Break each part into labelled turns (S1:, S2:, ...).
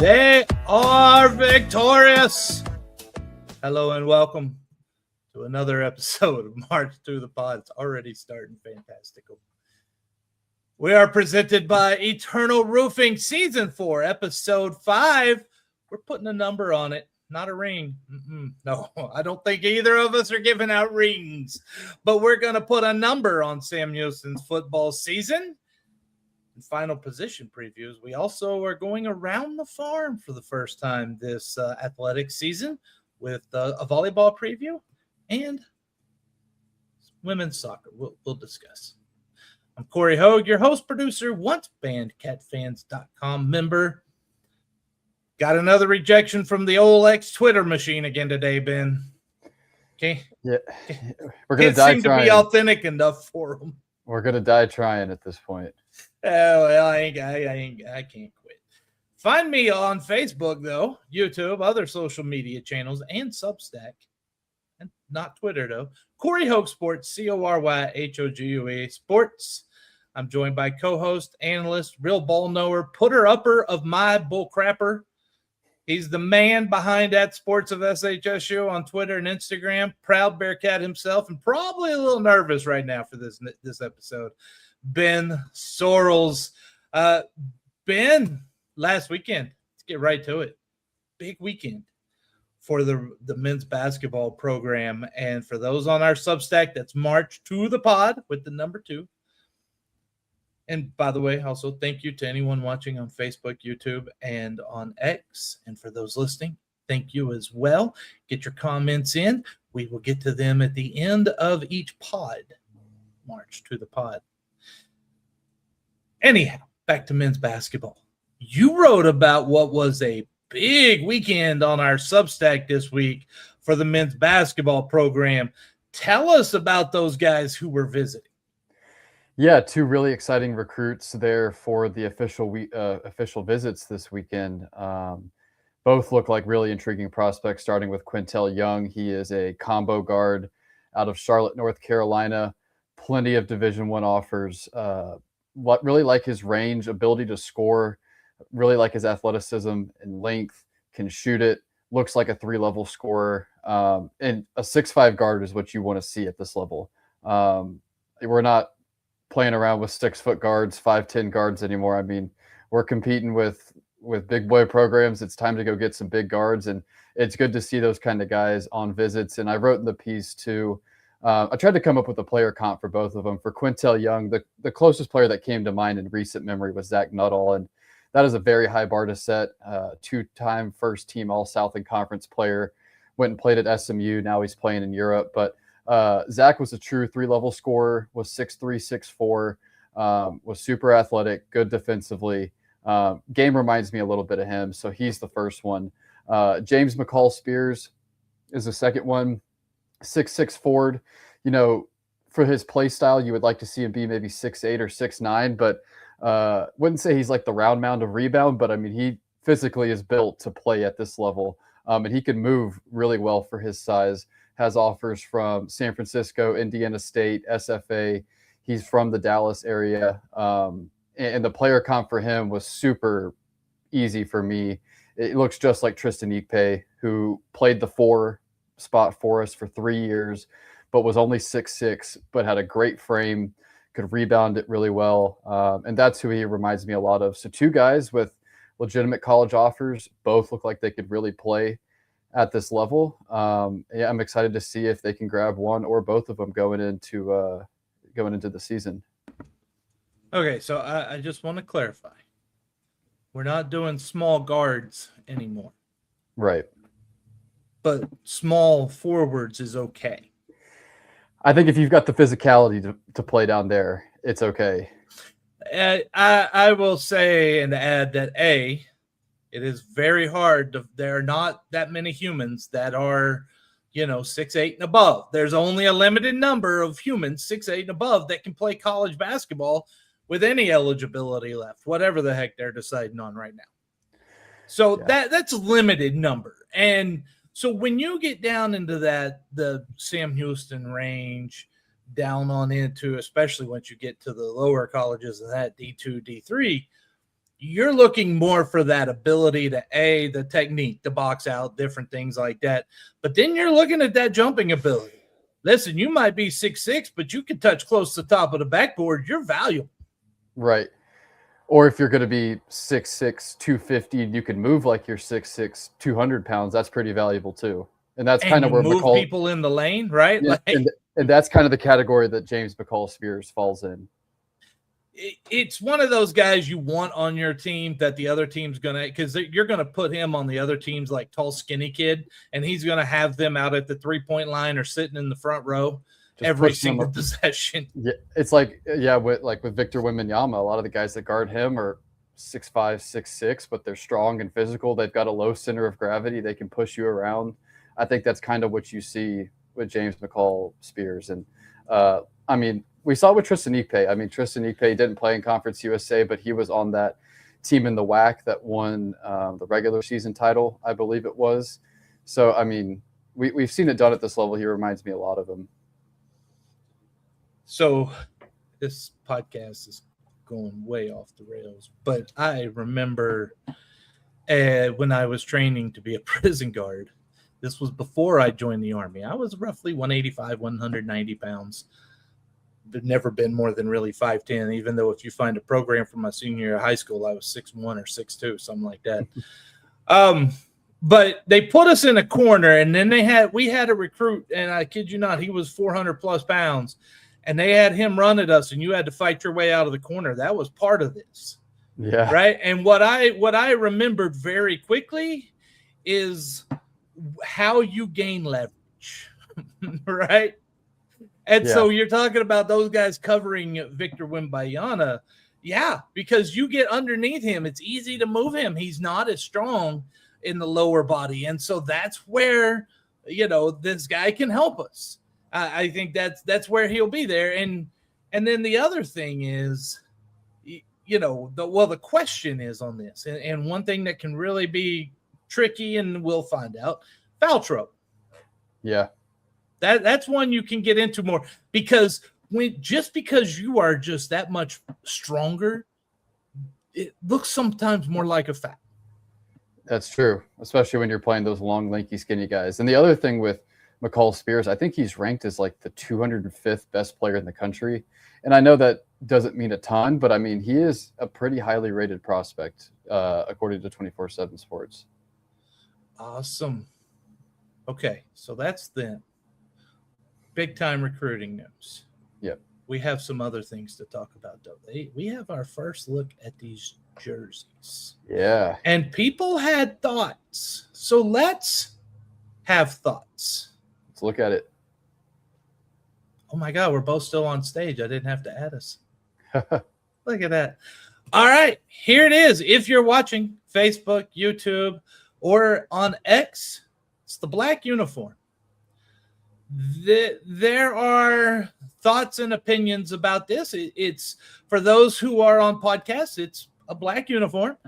S1: They are victorious. Hello and welcome to another episode of March Through the Pod. It's already starting fantastical. We are presented by Eternal Roofing Season 4, Episode 5. We're putting a number on it, not a ring. No, I don't think either of us are giving out rings. But we're going to put a number on Sam Houston's football season. And final position previews. We also are going around the farm for the first time this athletic season with a volleyball preview and women's soccer. We'll discuss. I'm Cory Hogue, your host, producer, once BearkatFans.com member. Got another rejection from the old ex-Twitter machine again today, Ben. Okay.
S2: Yeah, we're gonna die
S1: seem
S2: trying.
S1: To be authentic enough for them.
S2: We're gonna die trying at this point.
S1: Oh well, I can't quit. Find me on Facebook though, YouTube, other social media channels, and Substack, and not Twitter though. Cory Hogue Sports, CoryHogue Sports. I'm joined by co-host, analyst, real ball knower, putter-upper of my bull crapper. He's the man behind at Sports of SHSU on Twitter and Instagram. Proud Bearkat himself, and probably a little nervous right now for this episode. Ben Sorrells. Ben, last weekend, let's get right to it. Big weekend for the men's basketball program. And for those on our Substack, that's March to the Pod with the number 2. And by the way, also thank you to anyone watching on Facebook, YouTube, and on X. And for those listening, thank you as well. Get your comments in. We will get to them at the end of each pod. March to the Pod. Anyhow, back to men's basketball. You wrote about what was a big weekend on our Substack this week for the men's basketball program. Tell us about those guys who were visiting.
S2: Yeah, 2 really exciting recruits there for the official visits this weekend. Both look like really intriguing prospects, starting with Quintel Young. He is a combo guard out of Charlotte, North Carolina. Plenty of Division I offers. What really like his range, ability to score, really like his athleticism and length, can shoot it, looks like a 3-level scorer. And a 6'5" guard is what you want to see at this level. We're not playing around with 6-foot guards, 5'10" guards anymore. I mean, we're competing with big boy programs. It's time to go get some big guards, and it's good to see those kind of guys on visits. And I wrote in the piece too, I tried to come up with a player comp for both of them. For Quintel Young, the closest player that came to mind in recent memory was Zach Nuttall, and that is a very high bar to set. 2-time first-team All-Southern Conference player, went and played at SMU. Now he's playing in Europe. But Zach was a true 3-level scorer, was 6'3", 6'4", was super athletic, good defensively. Game reminds me a little bit of him, so he's the first one. James McCall Spears is the second one. 6'6" forward. You know, for his play style, you would like to see him be maybe 6'8" or 6'9", but wouldn't say he's like the round mound of rebound, but I mean, he physically is built to play at this level, and he can move really well for his size. Has offers from San Francisco, Indiana State, SFA. He's from the Dallas area, and the player comp for him was super easy for me. It looks just like Tristan Ikpe, who played the 4 spot for us for 3 years, but was only 6'6", but had a great frame, could rebound it really well. And that's who he reminds me a lot of. So 2 guys with legitimate college offers, both look like they could really play at this level. Yeah, I'm excited to see if they can grab one or both of them going into the season.
S1: Okay, so I just want to clarify. We're not doing small guards anymore.
S2: Right.
S1: But small forwards is okay.
S2: I think if you've got the physicality to play down there, it's okay.
S1: I will say and add that it is very hard. There are not that many humans that are, 6'8" and above. There's only a limited number of humans 6'8" and above that can play college basketball with any eligibility left, whatever the heck they're deciding on right now. So that's a limited number. And so when you get down into the Sam Houston range, down on into, especially once you get to the lower colleges of that D2, D3, you're looking more for that ability to the technique, to box out, different things like that. But then you're looking at that jumping ability. Listen, you might be 6'6", but you can touch close to the top of the backboard. You're valuable.
S2: Right. Or if you're going to be 6'6", 250, and you can move like you're 6'6", 200 pounds, that's pretty valuable too. And that's kind of where
S1: move
S2: McCall,
S1: people in the lane, right?
S2: yeah, and that's kind of the category that James McCall Spears falls in.
S1: It's one of those guys you want on your team that the other team's going to, because you're going to put him on the other team's like tall, skinny kid, and he's going to have them out at the 3-point line or sitting in the front row every single possession.
S2: Yeah, it's like, with Victor Wembanyama, a lot of the guys that guard him are 6'5", 6'6", but they're strong and physical. They've got a low center of gravity. They can push you around. I think that's kind of what you see with James McCall Spears. And I mean, we saw with Tristan Ipe. I mean, Tristan Ipe didn't play in Conference USA, but he was on that team in the WAC that won the regular season title, I believe it was. So, I mean, we've seen it done at this level. He reminds me a lot of him.
S1: So this podcast is going way off the rails, but I remember when I was training to be a prison guard, this was before I joined the Army. I was roughly 185, 190 pounds. I've never been more than really 5'10", even though if you find a program from my senior year of high school, I was 6'1" or 6'2", something like that. But they put us in a corner, and then we had a recruit, and I kid you not, he was 400 plus pounds, and they had him run at us, and you had to fight your way out of the corner. That was part of this.
S2: Yeah.
S1: Right. And what I remembered very quickly is how you gain leverage. Right. And so you're talking about those guys covering Victor Wembanyama. Yeah, because you get underneath him. It's easy to move him. He's not as strong in the lower body. And so that's where, this guy can help us. I think that's where he'll be there. And then the other thing is, the question is on this. And one thing that can really be tricky, and we'll find out, foul trouble.
S2: Yeah.
S1: That's one you can get into more, because because you are just that much stronger, it looks sometimes more like a foul.
S2: That's true, especially when you're playing those long, lanky, skinny guys. And the other thing with McCall Spears, I think he's ranked as like the 205th best player in the country. And I know that doesn't mean a ton, but I mean, he is a pretty highly rated prospect, according to 24/7 Sports.
S1: Awesome. Okay, so that's the big time recruiting news.
S2: Yep.
S1: We have some other things to talk about, though. We have our first look at these jerseys.
S2: Yeah.
S1: And people had thoughts. So let's have thoughts.
S2: Let's look at it.
S1: Oh, my God, we're both still on stage. I didn't have to add us. Look at that. All right, here it is. If you're watching Facebook, YouTube, or on X, it's the black uniform. There are thoughts and opinions about this. It's for those who are on podcasts, it's a black uniform.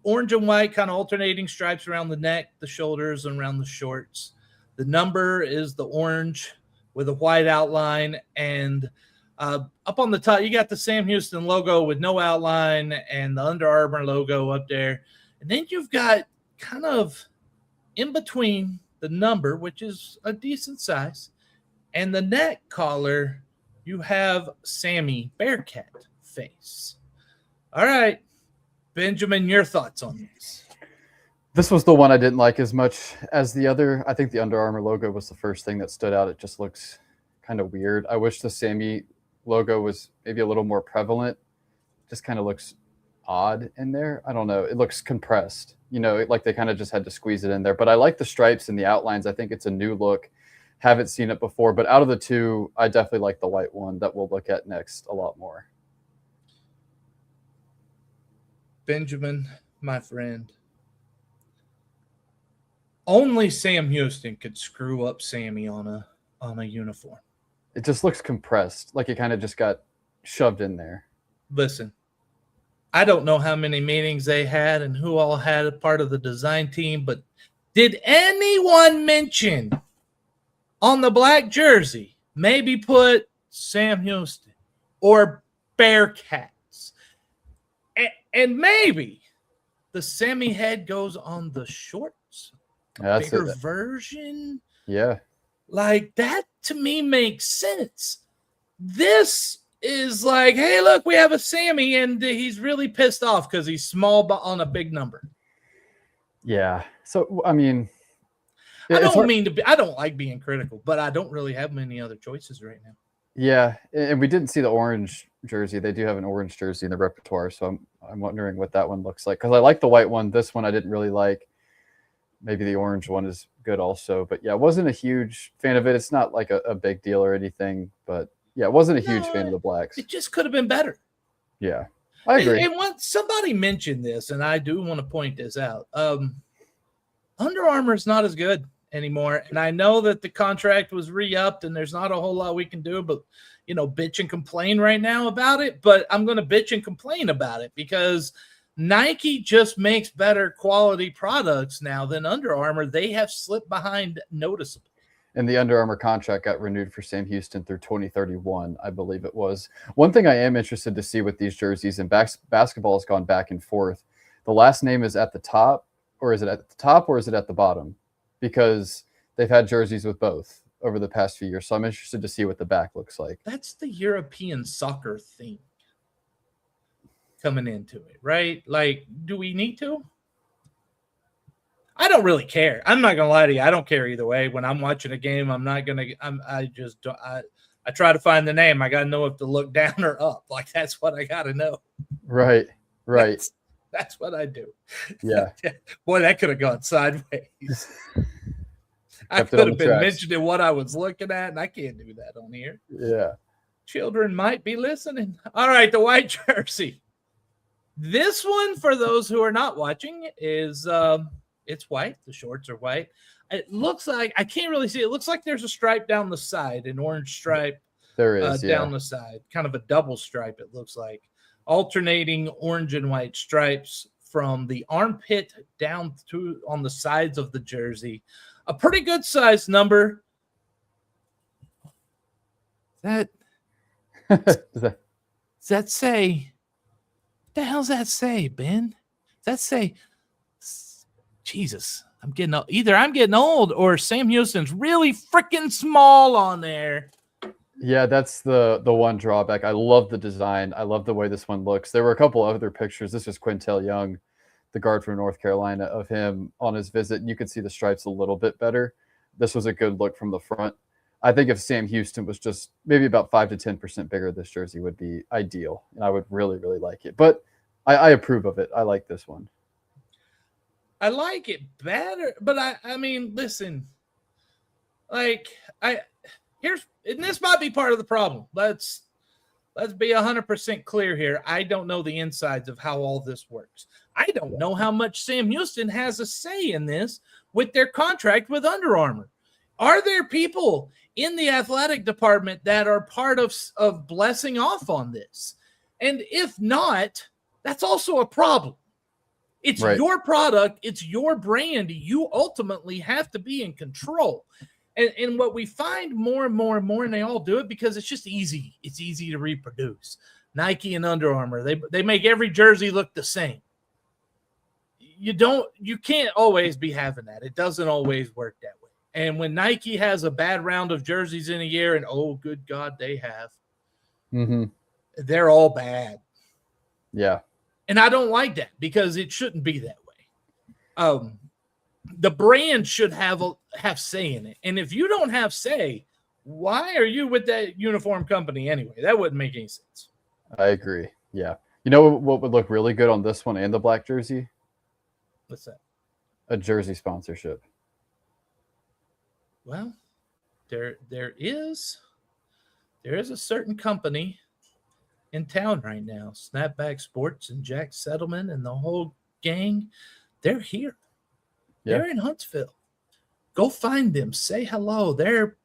S1: Orange and white, kind of alternating stripes around the neck, the shoulders, and around the shorts. The number is the orange with a white outline, and up on the top, you got the Sam Houston logo with no outline and the Under Armour logo up there. And then you've got kind of in between the number, which is a decent size, and the neck collar, you have Sammy Bearkat face. All right, Benjamin, your thoughts on this?
S2: This was the one I didn't like as much as the other. I think the Under Armour logo was the first thing that stood out. It just looks kind of weird. I wish the Sammy logo was maybe a little more prevalent. Just kind of looks odd in there. I don't know. It looks compressed. Like they kind of just had to squeeze it in there. But I like the stripes and the outlines. I think it's a new look. Haven't seen it before. But out of the two, I definitely like the white one that we'll look at next a lot more.
S1: Benjamin, my friend, only Sam Houston could screw up Sammy on a uniform.
S2: It just looks compressed, like it kind of just got shoved in there.
S1: Listen, I don't know how many meetings they had and who all had a part of the design team, but did anyone mention on the black jersey, maybe put Sam Houston or Bearkats? And maybe the Sammy head goes on the shorts.
S2: That's
S1: Bigger
S2: it.
S1: version.
S2: Yeah.
S1: Like, that to me makes sense. This is like, hey, look, we have a Sammy, and he's really pissed off because he's small but on a big number.
S2: Yeah. So, I mean,
S1: I don't like being critical, but I don't really have many other choices right now.
S2: Yeah, and we didn't see the orange jersey. They do have an orange jersey in the repertoire, so I'm wondering what that one looks like. Because I like the white one. This one I didn't really like. Maybe the orange one is good also. But yeah, wasn't a huge fan of it. It's not like a big deal or anything. But yeah, wasn't a huge fan of the blacks.
S1: It just could have been better.
S2: Yeah, I agree.
S1: And when somebody mentioned this, and I do want to point this out, Under Armour is not as good anymore. And I know that the contract was re-upped and there's not a whole lot we can do, but bitch and complain right now about it. But I'm going to bitch and complain about it because Nike just makes better quality products now than Under Armour. They have slipped behind noticeably.
S2: And the Under Armour contract got renewed for Sam Houston through 2031, I believe it was. One thing I am interested to see with these jerseys, and basketball has gone back and forth. The last name is at the top, or is it at the top, or is it at the bottom? Because they've had jerseys with both over the past few years. So I'm interested to see what the back looks like.
S1: That's the European soccer thing coming into it, right? Like, do we need to? I don't really care. I'm not going to lie to you. I don't care either way. When I'm watching a game, I'm not going to, I try to find the name. I got to know if to look down or up. Like, that's what I got to know.
S2: Right.
S1: That's what I do.
S2: Yeah.
S1: Boy, that could have gone sideways. I could have been mentioning what I was looking at, and I can't do that on here.
S2: Yeah.
S1: Children might be listening. All right, the white jersey. This one, for those who are not watching, is it's white. The shorts are white. It looks like, I can't really see. It looks like there's a stripe down the side, an orange stripe.
S2: There is,
S1: down the side. Kind of a double stripe, it looks like. Alternating orange and white stripes from the armpit down to on the sides of the jersey. A pretty good size number. Does that say? What the hell's that say, Ben? Does that say? Jesus, I'm getting old. Either I'm getting old or Sam Houston's really freaking small on there.
S2: Yeah, that's the one drawback. I love the design. I love the way this one looks. There were a couple other pictures. This is Quintel Young, the guard from North Carolina, of him on his visit. And you could see the stripes a little bit better. This was a good look from the front. I think if Sam Houston was just maybe about 5 to 10% bigger, this jersey would be ideal. And I would really, really like it. But I approve of it. I like this one.
S1: I like it better. But I mean, listen, like and this might be part of the problem. Let's be 100% clear here. I don't know the insides of how all this works. I don't know how much Sam Houston has a say in this with their contract with Under Armour. Are there people in the athletic department that are part of blessing off on this? And if not, that's also a problem. It's your product. It's your brand. You ultimately have to be in control. And what we find more and more and more, and they all do it because it's just easy. It's easy to reproduce. Nike and Under Armour, they make every jersey look the same. You can't always be having that. It doesn't always work that way. And when Nike has a bad round of jerseys in a year, and oh, good God, they have, they're all bad.
S2: Yeah.
S1: And I don't like that because it shouldn't be that way. The brand should have say in it. And if you don't have say, why are you with that uniform company anyway? That wouldn't make any sense.
S2: I agree. Yeah. You know what would look really good on this one and the black jersey?
S1: What's that?
S2: A jersey sponsorship.
S1: Well, there is a certain company in town right now, Snapback Sports and Jack Settlement and the whole gang. They're here. Yeah. They're in Huntsville. Go find them. Say hello. They're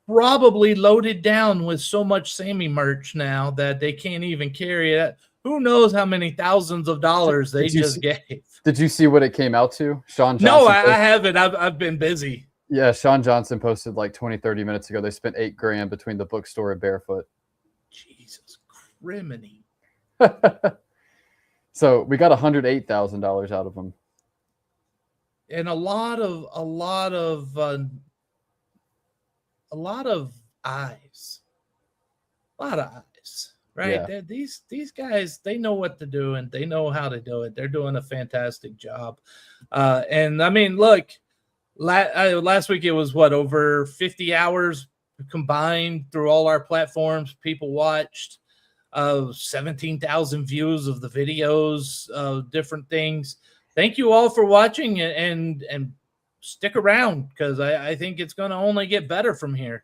S1: probably loaded down with so much Sammy merch now that they can't even carry it. Who knows how many thousands of dollars they just gave.
S2: Did you see what it came out to? Sean Johnson.
S1: No, I haven't. I've been busy.
S2: Yeah, Sean Johnson posted like 20, 30 minutes ago. They spent $8,000 between the bookstore and Barefoot.
S1: Jesus criminy.
S2: So we got $108,000 out of them.
S1: And a lot of eyes. A lot of eyes. Right?
S2: Yeah.
S1: These guys, they know what to do and they know how to do it. They're doing a fantastic job. And I mean, look, last week it was over 50 hours combined through all our platforms. People watched 17,000 views of the videos, different things. Thank you all for watching and stick around because I think it's going to only get better from here.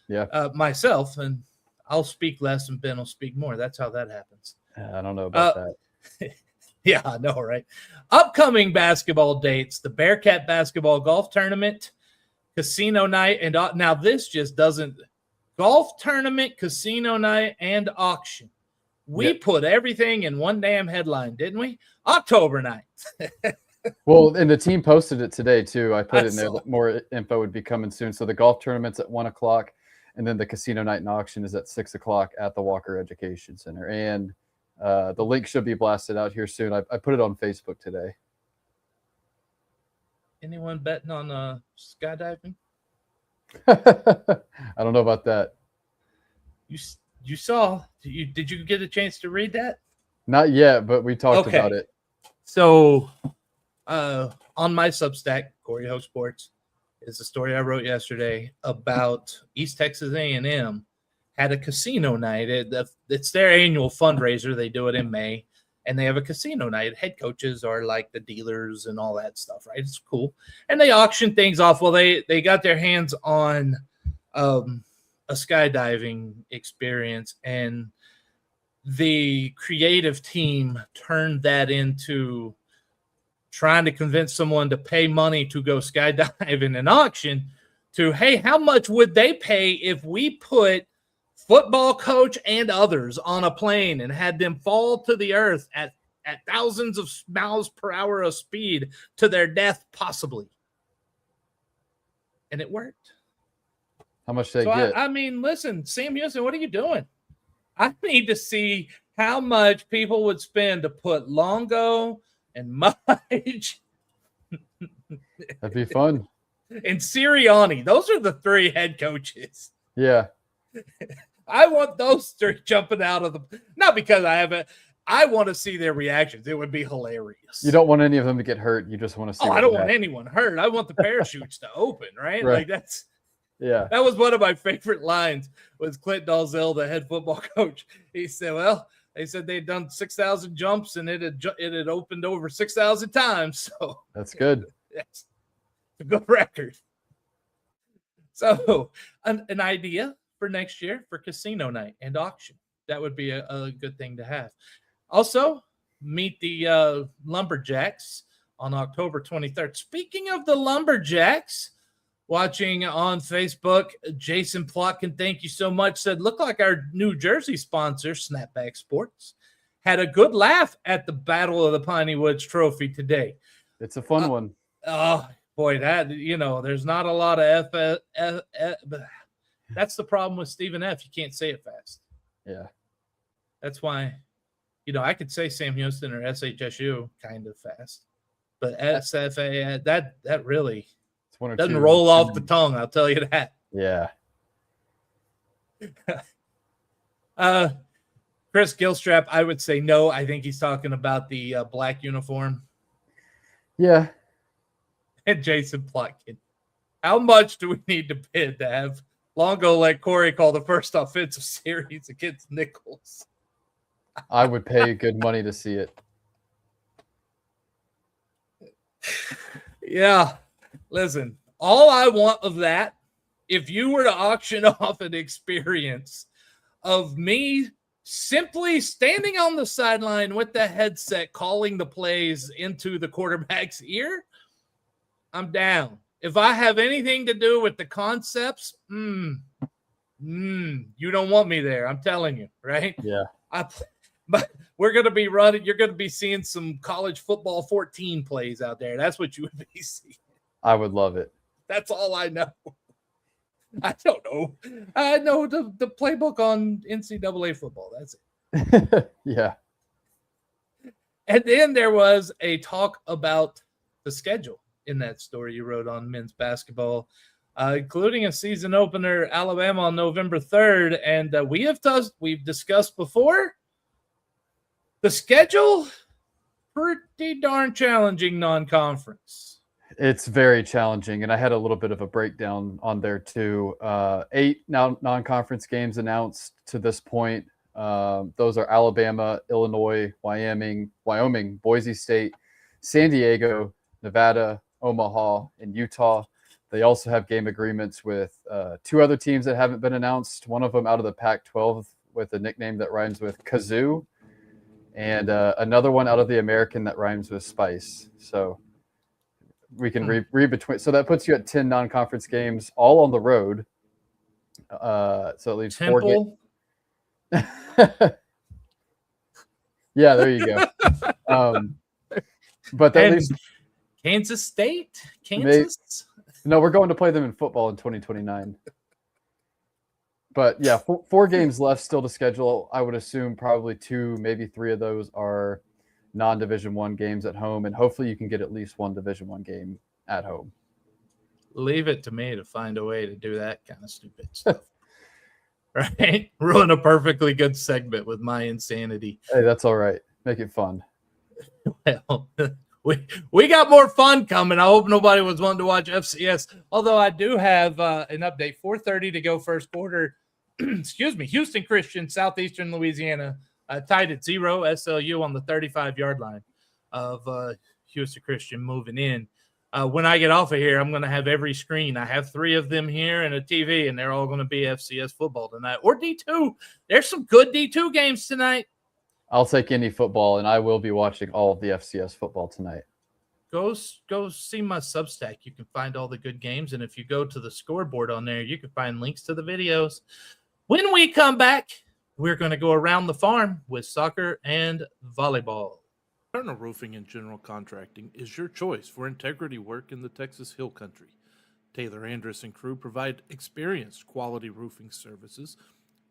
S2: Yeah.
S1: Myself, and I'll speak less and Ben will speak more. That's how that happens.
S2: I don't know about that.
S1: Yeah, I know, right? Upcoming basketball dates: the Bearkat basketball golf tournament, casino night, and now this just doesn't golf tournament, casino night, and auction. We put everything in one damn headline, didn't we? October 9th.
S2: Well, and the team posted it today too. I put it in there that more info would be coming soon. So the golf tournament's at 1:00, and then the casino night and auction is at 6:00 at the Walker Education Center. And the link should be blasted out here soon. I put it on Facebook today.
S1: Anyone betting on skydiving?
S2: I don't know about that.
S1: You saw? Did you get a chance to read that?
S2: Not yet, but we talked about it.
S1: So, on my Substack, Cory Hogue Sports, is a story I wrote yesterday about East Texas A&M had a casino night. It's their annual fundraiser. They do it in May, and they have a casino night. Head coaches are like the dealers and all that stuff, right? It's cool. And they auction things off. Well, they got their hands on a skydiving experience, and the creative team turned that into trying to convince someone to pay money to go skydive in an auction to, hey, how much would they pay if we put football coach and others on a plane and had them fall to the earth at thousands of miles per hour of speed to their death, possibly. And it worked.
S2: How much they get?
S1: I mean, listen, Sam Houston, what are you doing? I need to see how much people would spend to put Longo and Mudge.
S2: That'd be fun.
S1: And Sirianni. Those are the three head coaches.
S2: Yeah.
S1: I want those three jumping out of the – not because I want to see their reactions. It would be hilarious.
S2: You don't want any of them to get hurt. You just want to see.
S1: I don't want anyone hurt. I want the parachutes to open, right? Like that's –
S2: yeah.
S1: That was one of my favorite lines was Clint Dalzell, the head football coach. He said, well, they said they'd done 6,000 jumps and it had opened over 6,000 times. So
S2: that's good.
S1: That's a good record. So an idea for next year for casino night and auction. That would be a good thing to have. Also, meet the Lumberjacks on October 23rd. Speaking of the Lumberjacks, watching on Facebook, Jason Plotkin, thank you so much, said, look like our New Jersey sponsor, Snapback Sports, had a good laugh at the Battle of the Piney Woods Trophy today.
S2: It's a fun one.
S1: Oh, boy, that, there's not a lot of but that's the problem with Stephen F. You can't say it fast.
S2: Yeah.
S1: That's why, I could say Sam Houston or SHSU kind of fast, but SFA, that really doesn't roll off the tongue. I'll tell you that.
S2: Yeah.
S1: Chris Gilstrap, I would say no. I think he's talking about the black uniform.
S2: Yeah.
S1: And Jason Plotkin, how much do we need to bid to have Longo let Cory call the first offensive series against Nichols?
S2: I would pay good money to see it.
S1: Yeah. Listen, all I want of that, if you were to auction off an experience of me simply standing on the sideline with the headset calling the plays into the quarterback's ear, I'm down. If I have anything to do with the concepts, you don't want me there. I'm telling you, right?
S2: Yeah.
S1: But we're going to be running. You're going to be seeing some college football 14 plays out there. That's what you would be seeing.
S2: I would love it.
S1: That's all I know. I don't know. I know the playbook on NCAA football. That's it.
S2: Yeah.
S1: And then there was a talk about the schedule in that story you wrote on men's basketball, including a season opener, Alabama on November 3rd. And we've discussed before the schedule, pretty darn challenging non-conference.
S2: It's very challenging, and I had a little bit of a breakdown on there too. 8 now non-conference games announced to this point. Those are Alabama, Illinois, Wyoming, Boise State, San Diego, Nevada, Omaha, and Utah. They also have game agreements with 2 other teams that haven't been announced. One of them out of the Pac-12 with a nickname that rhymes with Kazoo, and another one out of the American that rhymes with Spice. So we can read between. So that puts you at 10 non-conference games, all on the road. So at least
S1: Temple.
S2: 4 games. Yeah, there you go. But at least
S1: Kansas State, Kansas.
S2: No, we're going to play them in football in 2029. But yeah, 4 games left still to schedule. I would assume probably 2, maybe 3 of those are non-Division I games at home, and hopefully you can get at least 1 Division I game at home.
S1: Leave it to me to find a way to do that kind of stupid stuff. Right? Ruin a perfectly good segment with my insanity.
S2: Hey, that's all right. Make it fun.
S1: Well, we got more fun coming. I hope nobody was wanting to watch FCS. Although I do have an update. 4:30 to go first quarter. Excuse me. Houston Christian, Southeastern Louisiana, tied at 0. SLU on the 35-yard line of Houston Christian moving in. When I get off of here, I'm going to have every screen. I have 3 of them here and a TV, and they're all going to be FCS football tonight. Or D2. There's some good D2 games tonight.
S2: I'll take any football, and I will be watching all of the FCS football tonight.
S1: Go see my Substack. You can find all the good games, and if you go to the scoreboard on there, you can find links to the videos. When we come back, we're going to go around the farm with soccer and volleyball.
S3: Turner Roofing and General Contracting is your choice for integrity work in the Texas Hill Country. Taylor Andrus and crew provide experienced quality roofing services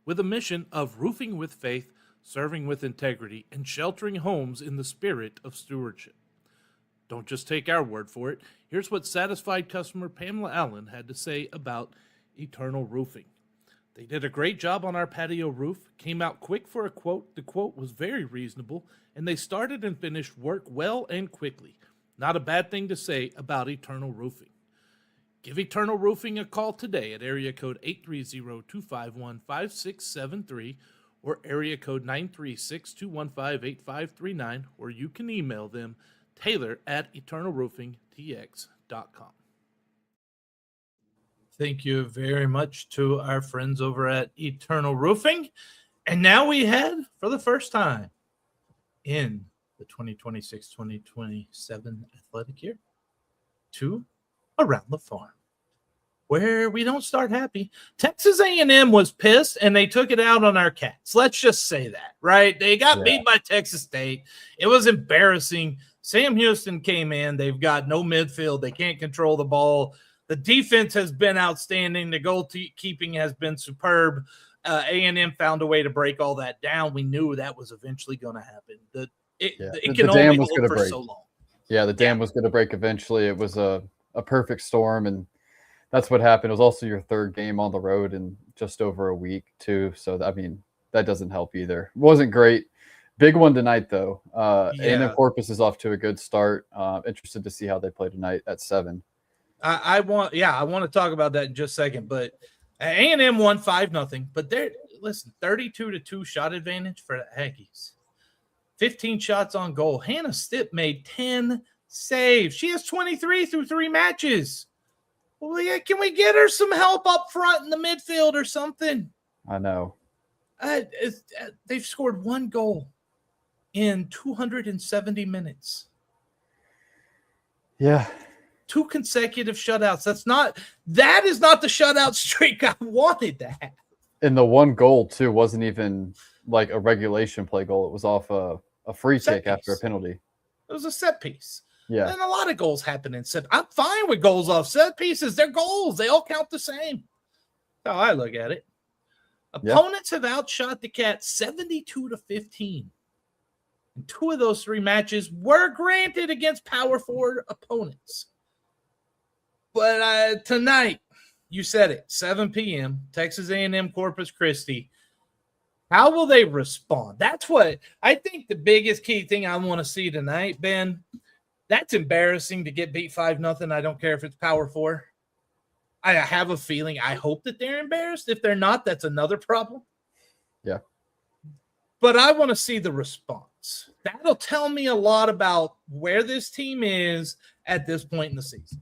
S3: with a mission of roofing with faith, serving with integrity, and sheltering homes in the spirit of stewardship. Don't just take our word for it. Here's what satisfied customer Pamela Allen had to say about Eternal Roofing. They did a great job on our patio roof, came out quick for a quote. The quote was very reasonable, and they started and finished work well and quickly. Not a bad thing to say about Eternal Roofing. Give Eternal Roofing a call today at area code 830-251-5673 or area code 936-215-8539, or you can email them taylor@eternalroofingtx.com.
S1: Thank you very much to our friends over at Eternal Roofing. And now we head for the first time in the 2026-2027 athletic year to Around the Farm, where we don't start happy. Texas A&M was pissed, and they took it out on our Cats. Let's just say that, right? They got beat by Texas State. It was embarrassing. Sam Houston came in. They've got no midfield. They can't control the ball. The defense has been outstanding. The goalkeeping has been superb. A&M found a way to break all that down. We knew that was eventually going to happen. It can only hold for so long.
S2: Yeah, the dam was going to break eventually. It was a perfect storm, and that's what happened. It was also your 3rd game on the road in just over a week, too. So, I mean, that doesn't help either. It wasn't great. Big one tonight, though. A&M Corpus is off to a good start. Interested to see how they play tonight at 7.
S1: I want to talk about that in just a second, but A&M won 5-0, but they're 32-2 shot advantage for the Aggies. 15 shots on goal. Hannah Stipp made 10 saves. She has 23 through 3 matches. Well, yeah, can we get her some help up front in the midfield or something?
S2: I know.
S1: They've scored 1 goal in 270 minutes.
S2: Yeah.
S1: 2 consecutive shutouts. That is not the shutout streak I wanted to have.
S2: And the 1 goal, too, wasn't even like a regulation play goal. It was off a free kick after a penalty.
S1: It was a set piece.
S2: Yeah.
S1: And a lot of goals happen in set. I'm fine with goals off set pieces. They're goals. They all count the same. That's how I look at it. Opponents have outshot the Cats 72-15. And 2 of those 3 matches were granted against Power 4 opponents. But tonight, you said it, 7 p.m., Texas A&M Corpus Christi. How will they respond? That's what I think the biggest key thing I want to see tonight, Ben. That's embarrassing to get beat 5-0. I don't care if it's Power 4. I have a feeling, I hope that they're embarrassed. If they're not, that's another problem.
S2: Yeah.
S1: But I want to see the response. That'll tell me a lot about where this team is at this point in the season.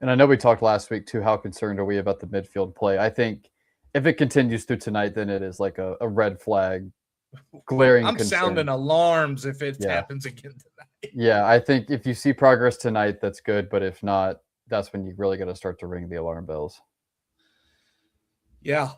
S2: And I know we talked last week, too, how concerned are we about the midfield play. I think if it continues through tonight, then it is like a red flag, glaring
S1: I'm
S2: concern.
S1: sounding alarms if it happens again tonight.
S2: Yeah, I think if you see progress tonight, that's good. But if not, that's when you really got to start to ring the alarm bells.
S1: Yeah.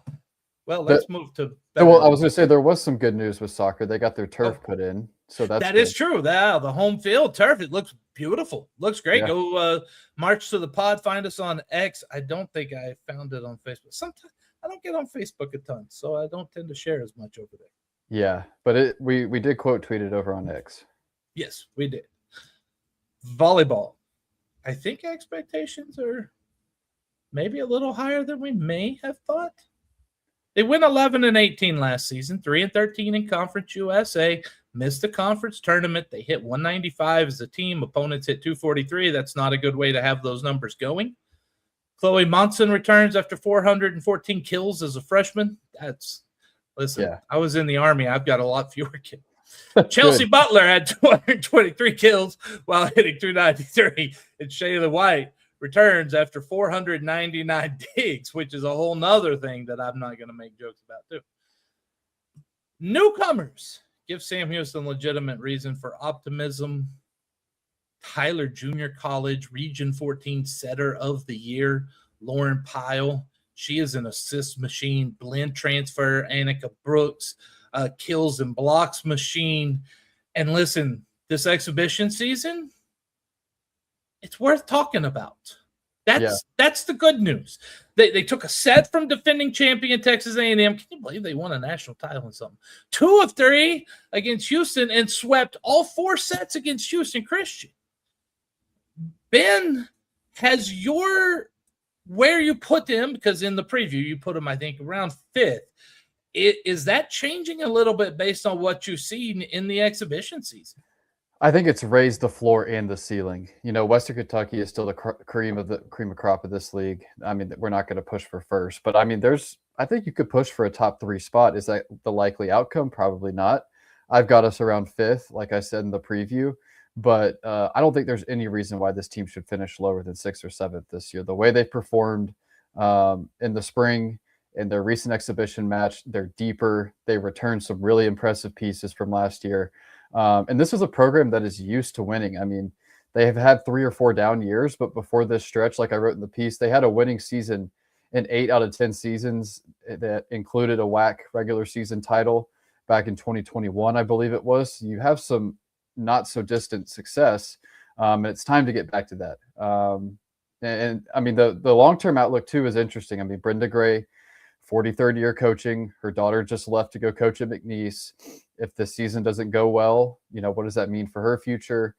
S1: Well, let's move to.
S2: Well, I was going to say there was some good news with soccer. They got their turf put in, so that
S1: is true. The home field turf, it looks beautiful. Looks great. Yeah. Go march to the pod. Find us on X. I don't think I found it on Facebook. Sometimes I don't get on Facebook a ton, so I don't tend to share as much over there.
S2: Yeah, but we did quote tweet it over on X.
S1: Yes, we did. Volleyball. I think expectations are maybe a little higher than we may have thought. They went 11-18 last season, 3-13 in Conference USA, missed the conference tournament. They hit 195 as a team. Opponents hit 243. That's not a good way to have those numbers going. Chloe Monson returns after 414 kills as a freshman. I was in the Army. I've got a lot fewer kills. Chelsea Butler had 223 kills while hitting 293. And Shayla White returns after 499 digs, which is a whole nother thing that I'm not going to make jokes about too. Newcomers give Sam Houston legitimate reason for optimism. Tyler Junior College Region 14 Setter of the Year, Lauren Pyle. She is an assist machine. Blend transfer, Annika Brooks, kills and blocks machine. And listen, this exhibition season, it's worth talking about. That's the good news. They took a set from defending champion Texas A&M. Can you believe they won a national title in something? 2 of 3 against Houston and swept all 4 sets against Houston Christian. Ben, has where you put them, because in the preview you put them, I think, around 5th. Is that changing a little bit based on what you've seen in the exhibition season?
S2: I think it's raised the floor and the ceiling. You know, Western Kentucky is still the cream of crop of this league. I mean, we're not going to push for first, but I mean, I think you could push for a top 3 spot. Is that the likely outcome? Probably not. I've got us around 5th, like I said in the preview, but I don't think there's any reason why this team should finish lower than 6th or 7th this year. The way they performed in the spring, in their recent exhibition match, they're deeper. They returned some really impressive pieces from last year. And this is a program that is used to winning. I mean, they have had 3 or 4 down years, but before this stretch, like I wrote in the piece, they had a winning season in 8 out of 10 seasons that included a WAC regular season title back in 2021, I believe it was. You have some not so distant success, and it's time to get back to that. And I mean, the long-term outlook too is interesting. I mean, Brenda Gray, 43rd year coaching. Her daughter just left to go coach at McNeese. If the season doesn't go well, you know, what does that mean for her future?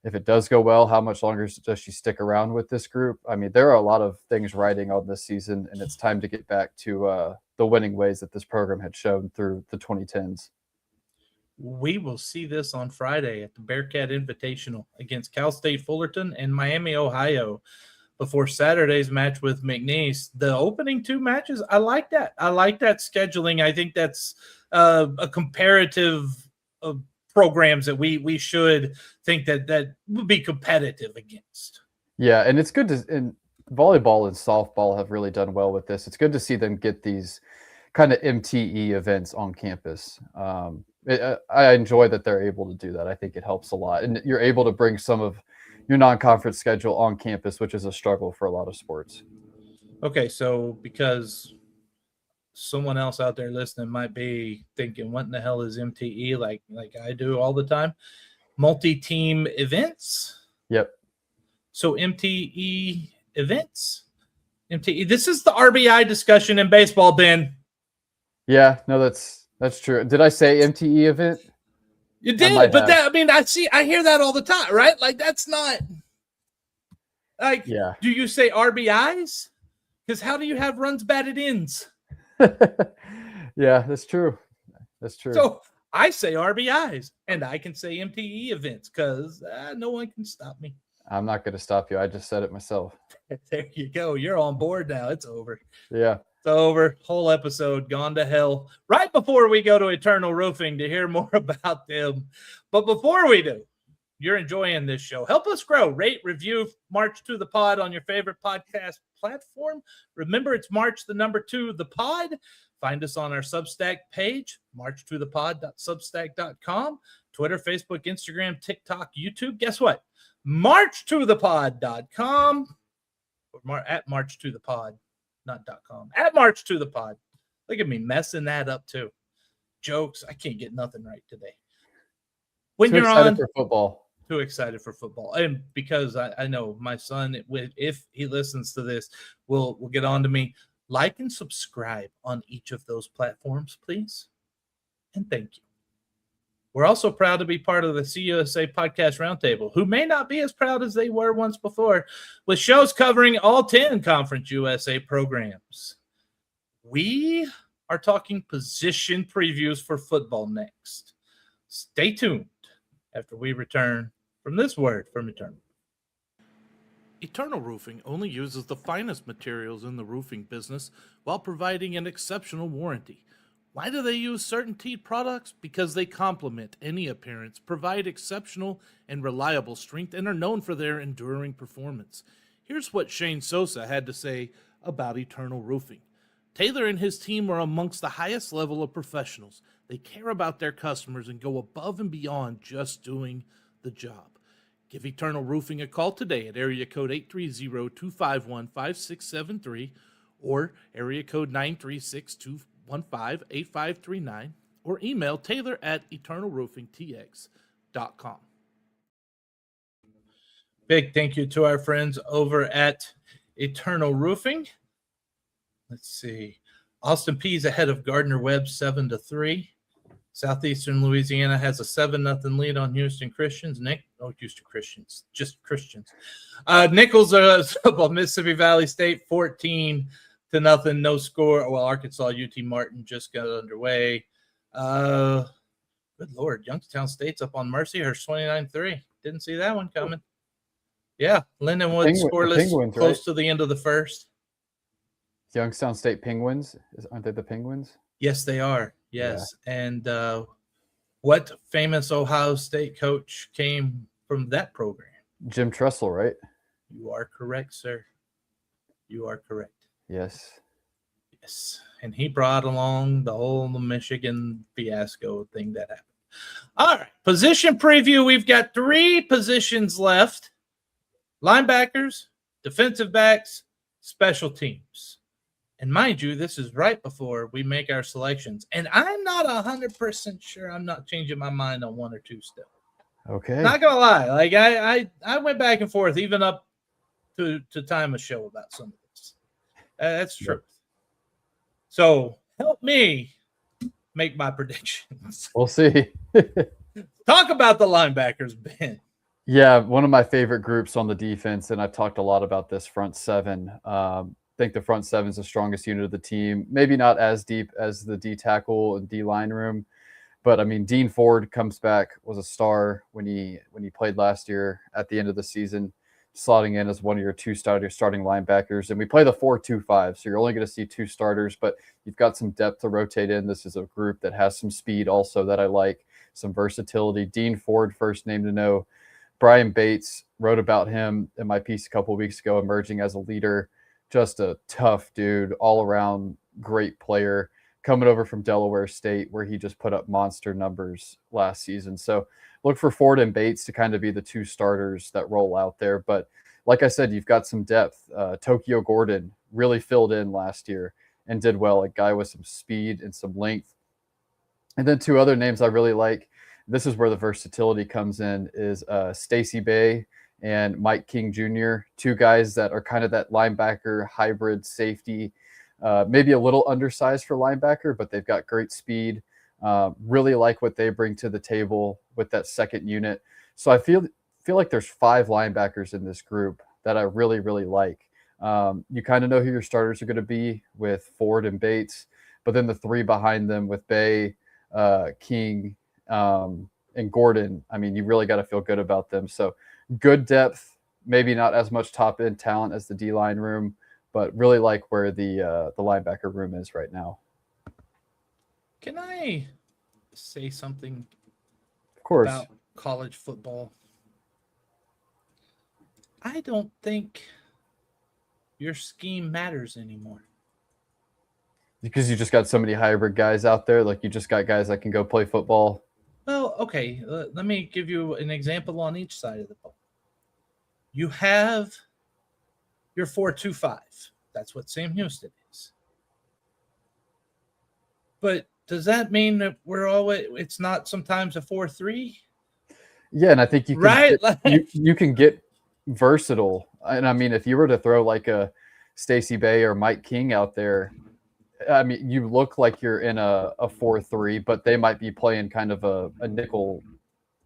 S2: If it does go well, how much longer does she stick around with this group? I mean, there are a lot of things riding on this season, and it's time to get back to the winning ways that this program had shown through the 2010s.
S1: We will see this on Friday at the Bearkat Invitational against Cal State Fullerton and Miami, Ohio, before Saturday's match with McNeese. The opening 2 matches, I like that. I like that scheduling. I think that's a comparative of programs that we should think that would be competitive against.
S2: Yeah, and it's good and volleyball and softball have really done well with this. It's good to see them get these kind of MTE events on campus. I enjoy that they're able to do that. I think it helps a lot. And you're able to bring some of your non-conference schedule on campus, which is a struggle for a lot of sports.
S1: Okay, so because someone else out there listening might be thinking, what in the hell is MTE, like I do all the time? Multi-team events?
S2: Yep.
S1: So MTE events? MTE. This is the RBI discussion in baseball, Ben.
S2: Yeah, no, that's true. Did I say MTE event?
S1: You did, but I hear that all the time, right? Like, that's not like,
S2: Yeah.
S1: Do you say RBIs? Because how do you have runs batted ins?
S2: Yeah, that's true. That's true.
S1: So I say RBIs, and I can say MTE events because no one can stop me.
S2: I'm not going to stop you. I just said it myself.
S1: There you go. You're on board now. It's over.
S2: Yeah.
S1: It's over. Whole episode gone to hell. Right before we go to Eternal Roofing to hear more about them. But before we do, you're enjoying this show. Help us grow. Rate, review, March to the Pod on your favorite podcast platform. Remember, it's March the number 2 the pod. Find us on our Substack page, marchtothepod.substack.com, Twitter, Facebook, Instagram, TikTok, YouTube. Guess what? marchtothepod.com or at marchtothepod, not .com, at marchtothepod. Look at me messing that up too. Jokes. I can't get nothing right today. When
S2: Too
S1: you're
S2: excited
S1: on
S2: for football.
S1: Too excited for football. And because I know my son, if he listens to this, will get on to me. Like and subscribe on each of those platforms, please. And thank you. We're also proud to be part of the CUSA Podcast Roundtable, who may not be as proud as they were once before, with shows covering all 10 Conference USA programs. We are talking position previews for football next. Stay tuned after we return from this word from Eternal.
S3: Eternal Roofing only uses the finest materials in the roofing business while providing an exceptional warranty. Why do they use CertainTeed products? Because they complement any appearance, provide exceptional and reliable strength, and are known for their enduring performance. Here's what Shane Sosa had to say about Eternal Roofing. Taylor and his team are amongst the highest level of professionals. They care about their customers and go above and beyond just doing the job. Give Eternal Roofing a call today at area code 830-251-5673 or area code 936-215-8539 or email Taylor at eternalroofingtx.com.
S1: Big thank you to our friends over at Eternal Roofing. Let's see. Austin Peay's ahead of Gardner-Webb 7-3. Southeastern Louisiana has a 7-0 lead on Houston Christians. Houston Christians, just Christians. Nichols football, Mississippi Valley State 14-0, no score. Well, Arkansas UT Martin just got underway. Good Lord, Youngstown State's up on Mercyhurst 29-3. Didn't see that one coming. Yeah, Lindenwood scoreless close to the end of the first.
S2: Youngstown State Penguins, aren't they the Penguins?
S1: Yes, they are. Yes. Yeah. And what famous Ohio State coach came from that program?
S2: Jim Tressel, right?
S1: You are correct, sir. You are correct.
S2: Yes.
S1: Yes. And he brought along the whole Michigan fiasco thing that happened. All right. Position preview. We've got 3 positions left. Linebackers, defensive backs, special teams. And mind you, this is right before we make our selections. And I'm not 100% sure I'm not changing my mind on 1 or 2 still.
S2: Okay.
S1: Not going to lie. Like I went back and forth, even up to time a show about some of this. That's true. Yep. So help me make my predictions.
S2: We'll see.
S1: Talk about the linebackers, Ben.
S2: Yeah, one of my favorite groups on the defense, and I've talked a lot about this front 7. I think the front 7 is the strongest unit of the team. Maybe not as deep as the D tackle and D line room, but I mean, Dean Ford comes back, was a star when he played last year at the end of the season, slotting in as one of your 2 starting linebackers. And we play the 4-2-5, so you're only going to see 2 starters, but you've got some depth to rotate in. This is a group that has some speed also that I like, some versatility. Dean Ford, first name to know. Brian Bates, wrote about him in my piece a couple of weeks ago, emerging as a leader. Just a tough dude, all around great player, coming over from Delaware State, where he just put up monster numbers last season. So look for Ford and Bates to kind of be the 2 starters that roll out there. But like I said, you've got some depth. Tokyo Gordon really filled in last year and did well. A guy with some speed and some length. And then 2 other names I really like. This is where the versatility comes in, is Stacey Bay and Mike King Jr., 2 guys that are kind of that linebacker hybrid safety, maybe a little undersized for linebacker, but they've got great speed, Really like what they bring to the table with that second unit. So I feel like there's 5 linebackers in this group that I really, really like. You kind of know who your starters are going to be with Ford and Bates, but then the 3 behind them with Bay, King, and Gordon, I mean, you really got to feel good about them. So good depth, maybe not as much top end talent as the D-line room, but really like where the linebacker room is right now.
S1: Can I say something
S2: Of course.
S1: about college football? I don't think your scheme matters anymore.
S2: Because you just got so many hybrid guys out there. Like you just got guys that can go play football.
S1: Well, okay. Let me give you an example on each side of the ball. You have your 4-2-5. That's what Sam Houston is. But does that mean that it's not sometimes a 4-3?
S2: Yeah, and I think you can
S1: right?
S2: you can get versatile. And I mean, if you were to throw like a Stacey Bay or Mike King out there, I mean, you look like you're in a 4-3, but they might be playing kind of a nickel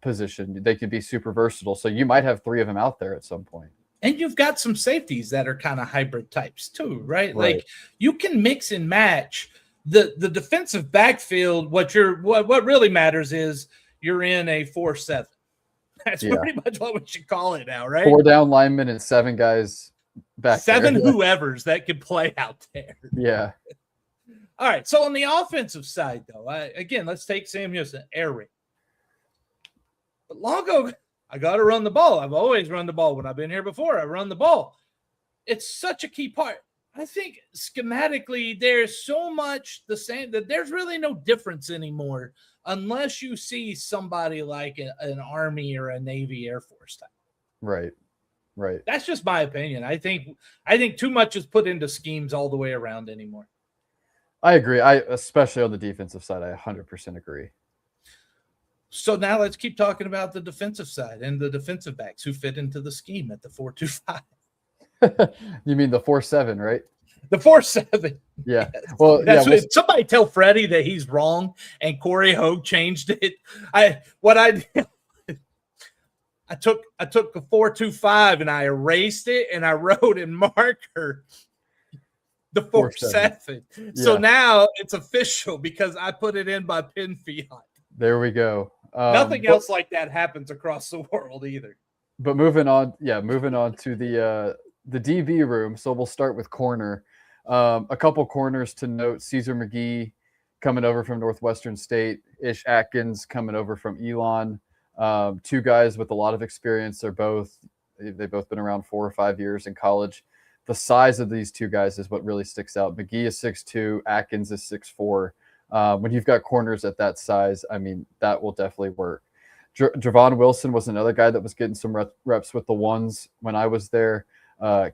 S2: position. They could be super versatile. So you might have 3 of them out there at some point.
S1: And you've got some safeties that are kind of hybrid types too, right? Like you can mix and match the defensive backfield. What really matters is you're in a 4-7. That's pretty much what we should call it now, right?
S2: 4 down linemen and 7 guys back
S1: 7
S2: there.
S1: whoever's that could play out there.
S2: Yeah.
S1: All right. So on the offensive side, though, again, let's take Sam Houston, air raid. But Longo, I got to run the ball. I've always run the ball. When I've been here before, I run the ball. It's such a key part. I think schematically there's so much the same that there's really no difference anymore unless you see somebody like an Army or a Navy Air Force type.
S2: Right.
S1: That's just my opinion. I think too much is put into schemes all the way around anymore.
S2: I agree. Especially on the defensive side, I 100% agree.
S1: So now let's keep talking about the defensive side and the defensive backs who fit into the scheme at the 4-2-5.
S2: You mean the 4-7, right?
S1: The 4-7.
S2: Yeah. Well,
S1: somebody tell Freddie that he's wrong and Cory Hogue changed it. I took the 4-2-5 and I erased it and I wrote in marker the 4-7. So now it's official because I put it in by pin fiat.
S2: There we go.
S1: Nothing else like that happens across the world either.
S2: But moving on to the DB room. So we'll start with corner. A couple corners to note: Caesar McGee coming over from Northwestern State, Ish Atkins coming over from Elon. 2 guys with a lot of experience. They've both been around 4 or 5 years in college. The size of these 2 guys is what really sticks out. McGee is 6'2", Atkins is 6'4". When you've got corners at that size, I mean, that will definitely work. Javon Wilson was another guy that was getting some reps with the ones when I was there.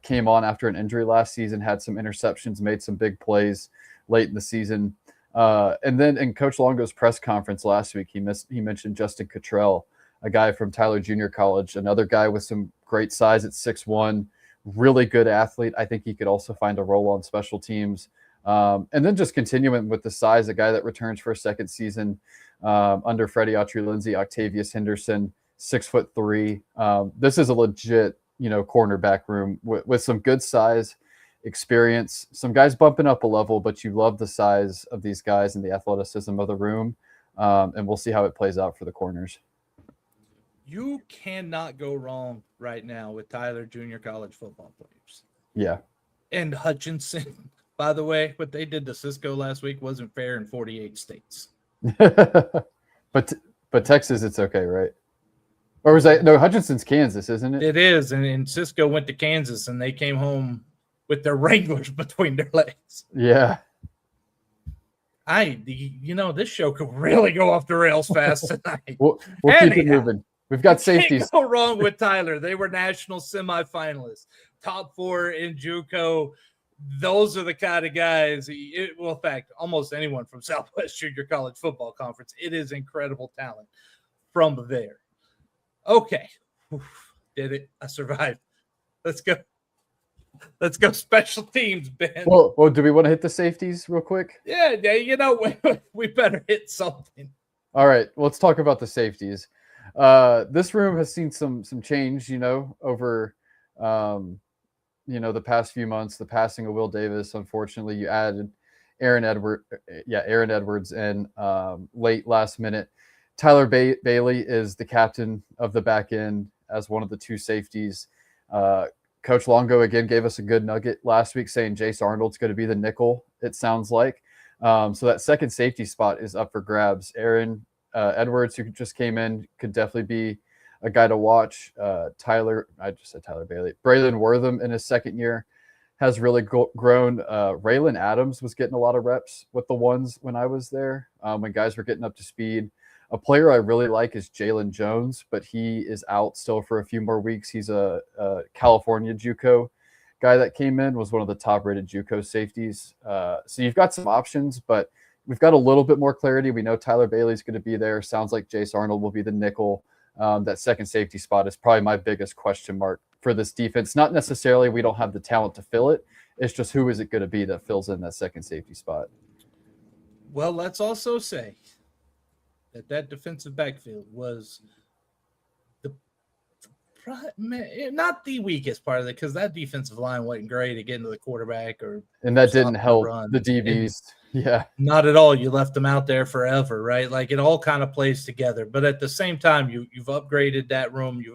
S2: Came on after an injury last season, had some interceptions, made some big plays late in the season. And then in Coach Longo's press conference last week, he mentioned Justin Cottrell, a guy from Tyler Junior College, another guy with some great size at 6'1", really good athlete. I think he could also find a role on special teams. And then just continuing with the size, a guy that returns for a second season under Freddie Autry-Lindsay, Octavius Henderson, 6'3". This is a legit, cornerback room with some good size, experience, some guys bumping up a level, but you love the size of these guys and the athleticism of the room. And we'll see how it plays out for the corners.
S1: You cannot go wrong right now with Tyler Junior College football players.
S2: Yeah.
S1: And Hutchinson, by the way, what they did to Cisco last week wasn't fair in 48 states.
S2: But Texas, it's okay, right? Or was that no? Hutchinson's Kansas, isn't it?
S1: It is, and Cisco went to Kansas, and they came home with their Wranglers between their legs.
S2: Yeah.
S1: This show could really go off the rails fast tonight.
S2: We'll keep it moving. We've got safeties.
S1: Can't go wrong with Tyler. They were national semifinalists, top 4 in JUCO. Those are the kind of guys. In fact, almost anyone from Southwest Junior College Football Conference. It is incredible talent from there. Okay. Did it. I survived. Let's go. Let's go special teams, Ben.
S2: Well, do we want to hit the safeties real quick?
S1: Yeah, we better hit something.
S2: All right, let's talk about the safeties. This room has seen some change, over the past few months. The passing of Will Davis, unfortunately, you added Aaron Edwards in late last minute. Tyler Bailey is the captain of the back end as one of the two safeties. Coach Longo again gave us a good nugget last week saying Jace Arnold's going to be the nickel, it sounds like. So that second safety spot is up for grabs. Aaron Edwards, who just came in, could definitely be a guy to watch. I just said Tyler Bailey. Braylon Wortham in his second year has really grown. Raylan Adams was getting a lot of reps with the ones when I was there, when guys were getting up to speed. A player I really like is Jalen Jones, but he is out still for a few more weeks. He's a California JUCO guy that came in, was one of the top-rated JUCO safeties. So you've got some options, but we've got a little bit more clarity. We know Tyler Bailey's going to be there. Sounds like Jace Arnold will be the nickel. That second safety spot is probably my biggest question mark for this defense. Not necessarily we don't have the talent to fill it. It's just who is it going to be that fills in that second safety spot?
S1: Well, let's also say that defensive backfield was not the weakest part of it, because that defensive line wasn't great at getting to the quarterback
S2: and that didn't help the DBs. Yeah,
S1: not at all. You left them out there forever, right? Like it all kind of plays together. But at the same time, you've upgraded that room,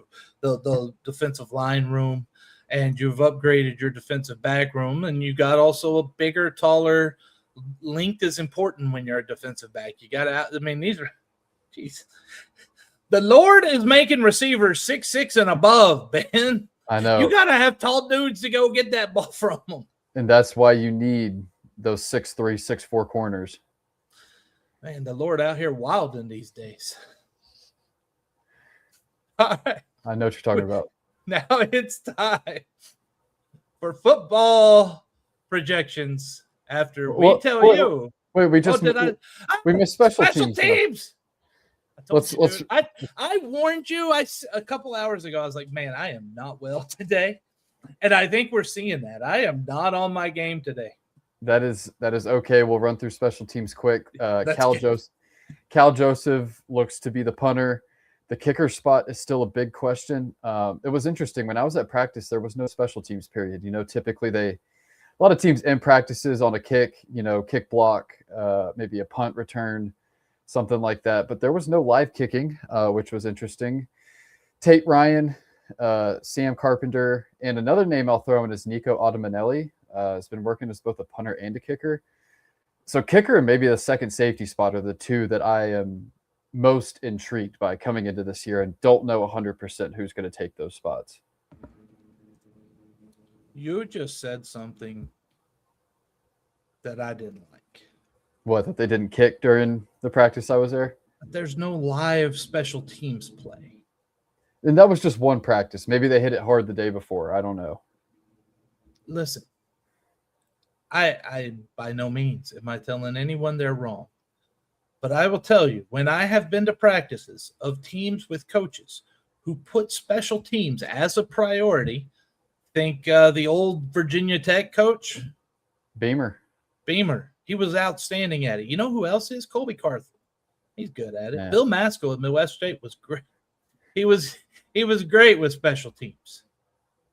S1: the defensive line room, and you've upgraded your defensive back room, and you got also a bigger, taller. Length is important when you're a defensive back. You got to. I mean, these are. Jeez. The Lord is making receivers 6'6" and above, Ben.
S2: I know.
S1: You got to have tall dudes to go get that ball from them.
S2: And that's why you need those 6'3", 6'4" corners.
S1: Man, the Lord out here wilding these days. All right.
S2: I know what you're talking about.
S1: Now it's time for football projections after we tell you.
S2: Wait, we missed special teams.
S1: I warned you a couple hours ago. I was like, man, I am not well today. And I think we're seeing that. I am not on my game today.
S2: That is okay. We'll run through special teams quick. Cal Joseph looks to be the punter. The kicker spot is still a big question. It was interesting. When I was at practice, there was no special teams period. Typically a lot of teams end practices on a kick, kick block, maybe a punt return, something like that. But there was no live kicking, which was interesting. Tate Ryan, Sam Carpenter, and another name I'll throw in is Nico Otomanelli. Has been working as both a punter and a kicker. So kicker and maybe the second safety spot are the two that I am most intrigued by coming into this year and don't know 100% who's going to take those spots.
S1: You just said something that I didn't like.
S2: What, that they didn't kick during the practice I was there?
S1: There's no live special teams play.
S2: And that was just one practice. Maybe they hit it hard the day before. I don't know.
S1: Listen, I by no means am I telling anyone they're wrong. But I will tell you, when I have been to practices of teams with coaches who put special teams as a priority, think the old Virginia Tech coach?
S2: Beamer.
S1: He was outstanding at it. You know who else is? Colby Carthel. He's good at it.
S2: Yeah.
S1: Bill Maskell at Midwest State was great. He was great with special teams.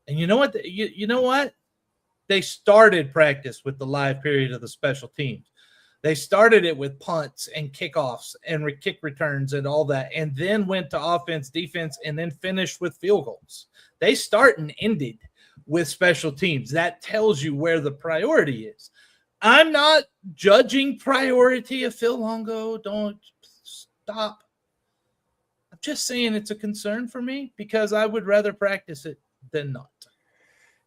S1: And you know what? You know what? They started practice with the live period of the special teams. They started it with punts and kickoffs and kick returns and all that, and then went to offense, defense, and then finished with field goals. They start and ended with special teams. That tells you where the priority is. I'm not judging priority of Phil Longo. Don't stop. I'm just saying it's a concern for me because I would rather practice it than not.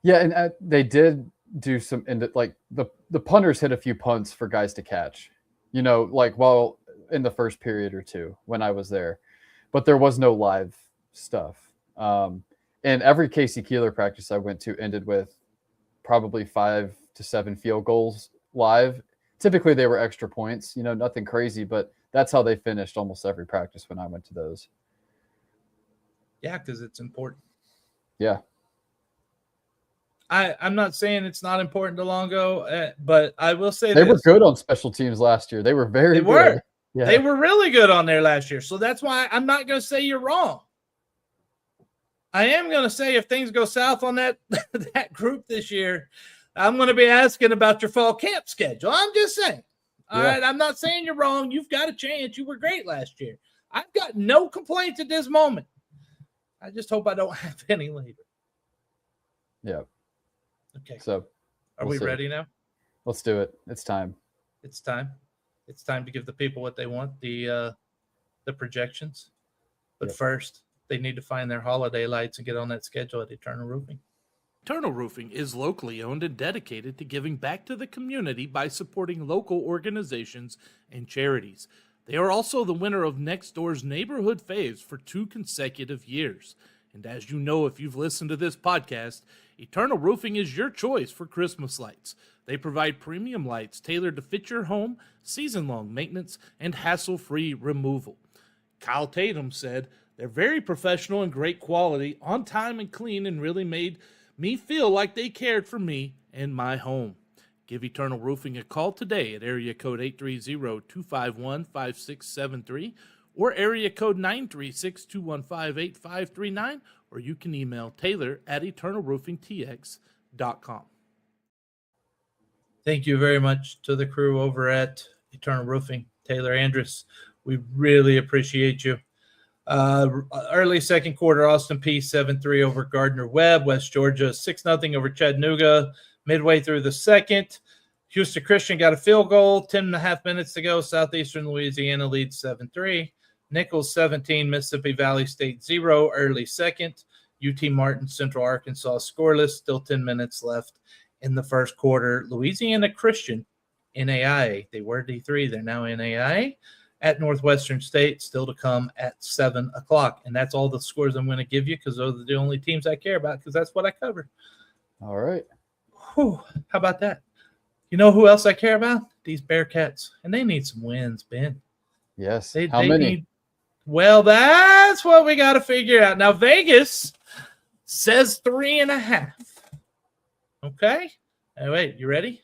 S2: Yeah, and they did do some, like the punters hit a few punts for guys to catch, like while in the first period or two when I was there, but there was no live stuff. And every Casey Keeler practice I went to ended with probably 5 to 7 field goals live. Typically they were extra points, nothing crazy, but that's how they finished almost every practice when I went to those.
S1: Yeah, because it's important.
S2: Yeah.
S1: I'm not saying it's not important to Longo, but I will say
S2: They
S1: this.
S2: were good on special teams last year. They were very good.
S1: Were.
S2: Yeah.
S1: They were really good on there last year. So that's why I'm not going to say you're wrong. I am going to say if things go south on that group this year, I'm going to be asking about your fall camp schedule. I'm just saying. All right. I'm not saying you're wrong. You've got a chance. You were great last year. I've got no complaints at this moment. I just hope I don't have any later.
S2: Yeah.
S1: Okay.
S2: So
S1: are we ready now?
S2: Let's do it. It's time.
S1: It's time. It's time to give the people what they want, the projections. But first, they need to find their holiday lights and get on that schedule at Eternal Roofing.
S3: Eternal Roofing is locally owned and dedicated to giving back to the community by supporting local organizations and charities. They are also the winner of Next Door's Neighborhood Faves for 2 consecutive years. And as you know, if you've listened to this podcast, Eternal Roofing is your choice for Christmas lights. They provide premium lights tailored to fit your home, season-long maintenance, and hassle-free removal. Kyle Tatum said, "They're very professional and great quality, on time and clean, and really made me feel like they cared for me and my home." Give Eternal Roofing a call today at area code 830-251-5673 or area code 936-215-8539, or you can email taylor@eternalroofingtx.com.
S1: Thank you very much to the crew over at Eternal Roofing. Taylor Andrus, we really appreciate you. Early second quarter, Austin Peay 7-3 over Gardner Webb. West Georgia 6-0 over Chattanooga. Midway through the second, Houston Christian got a field goal, 10.5 minutes to go. Southeastern Louisiana leads 7-3. Nichols 17, Mississippi Valley State 0, early second. UT Martin, Central Arkansas scoreless, still 10 minutes left in the first quarter. Louisiana Christian, NAIA. They were D3, they're now NAIA. At Northwestern State, still to come at 7 o'clock. And that's all the scores I'm going to give you because those are the only teams I care about because that's what I covered.
S2: All right.
S1: Whew, how about that? You know who else I care about? These Bearkats. And they need some wins, Ben.
S2: Yes.
S1: How many? Well, that's what we got to figure out. Now, Vegas says 3.5. Okay. Hey, wait, you ready?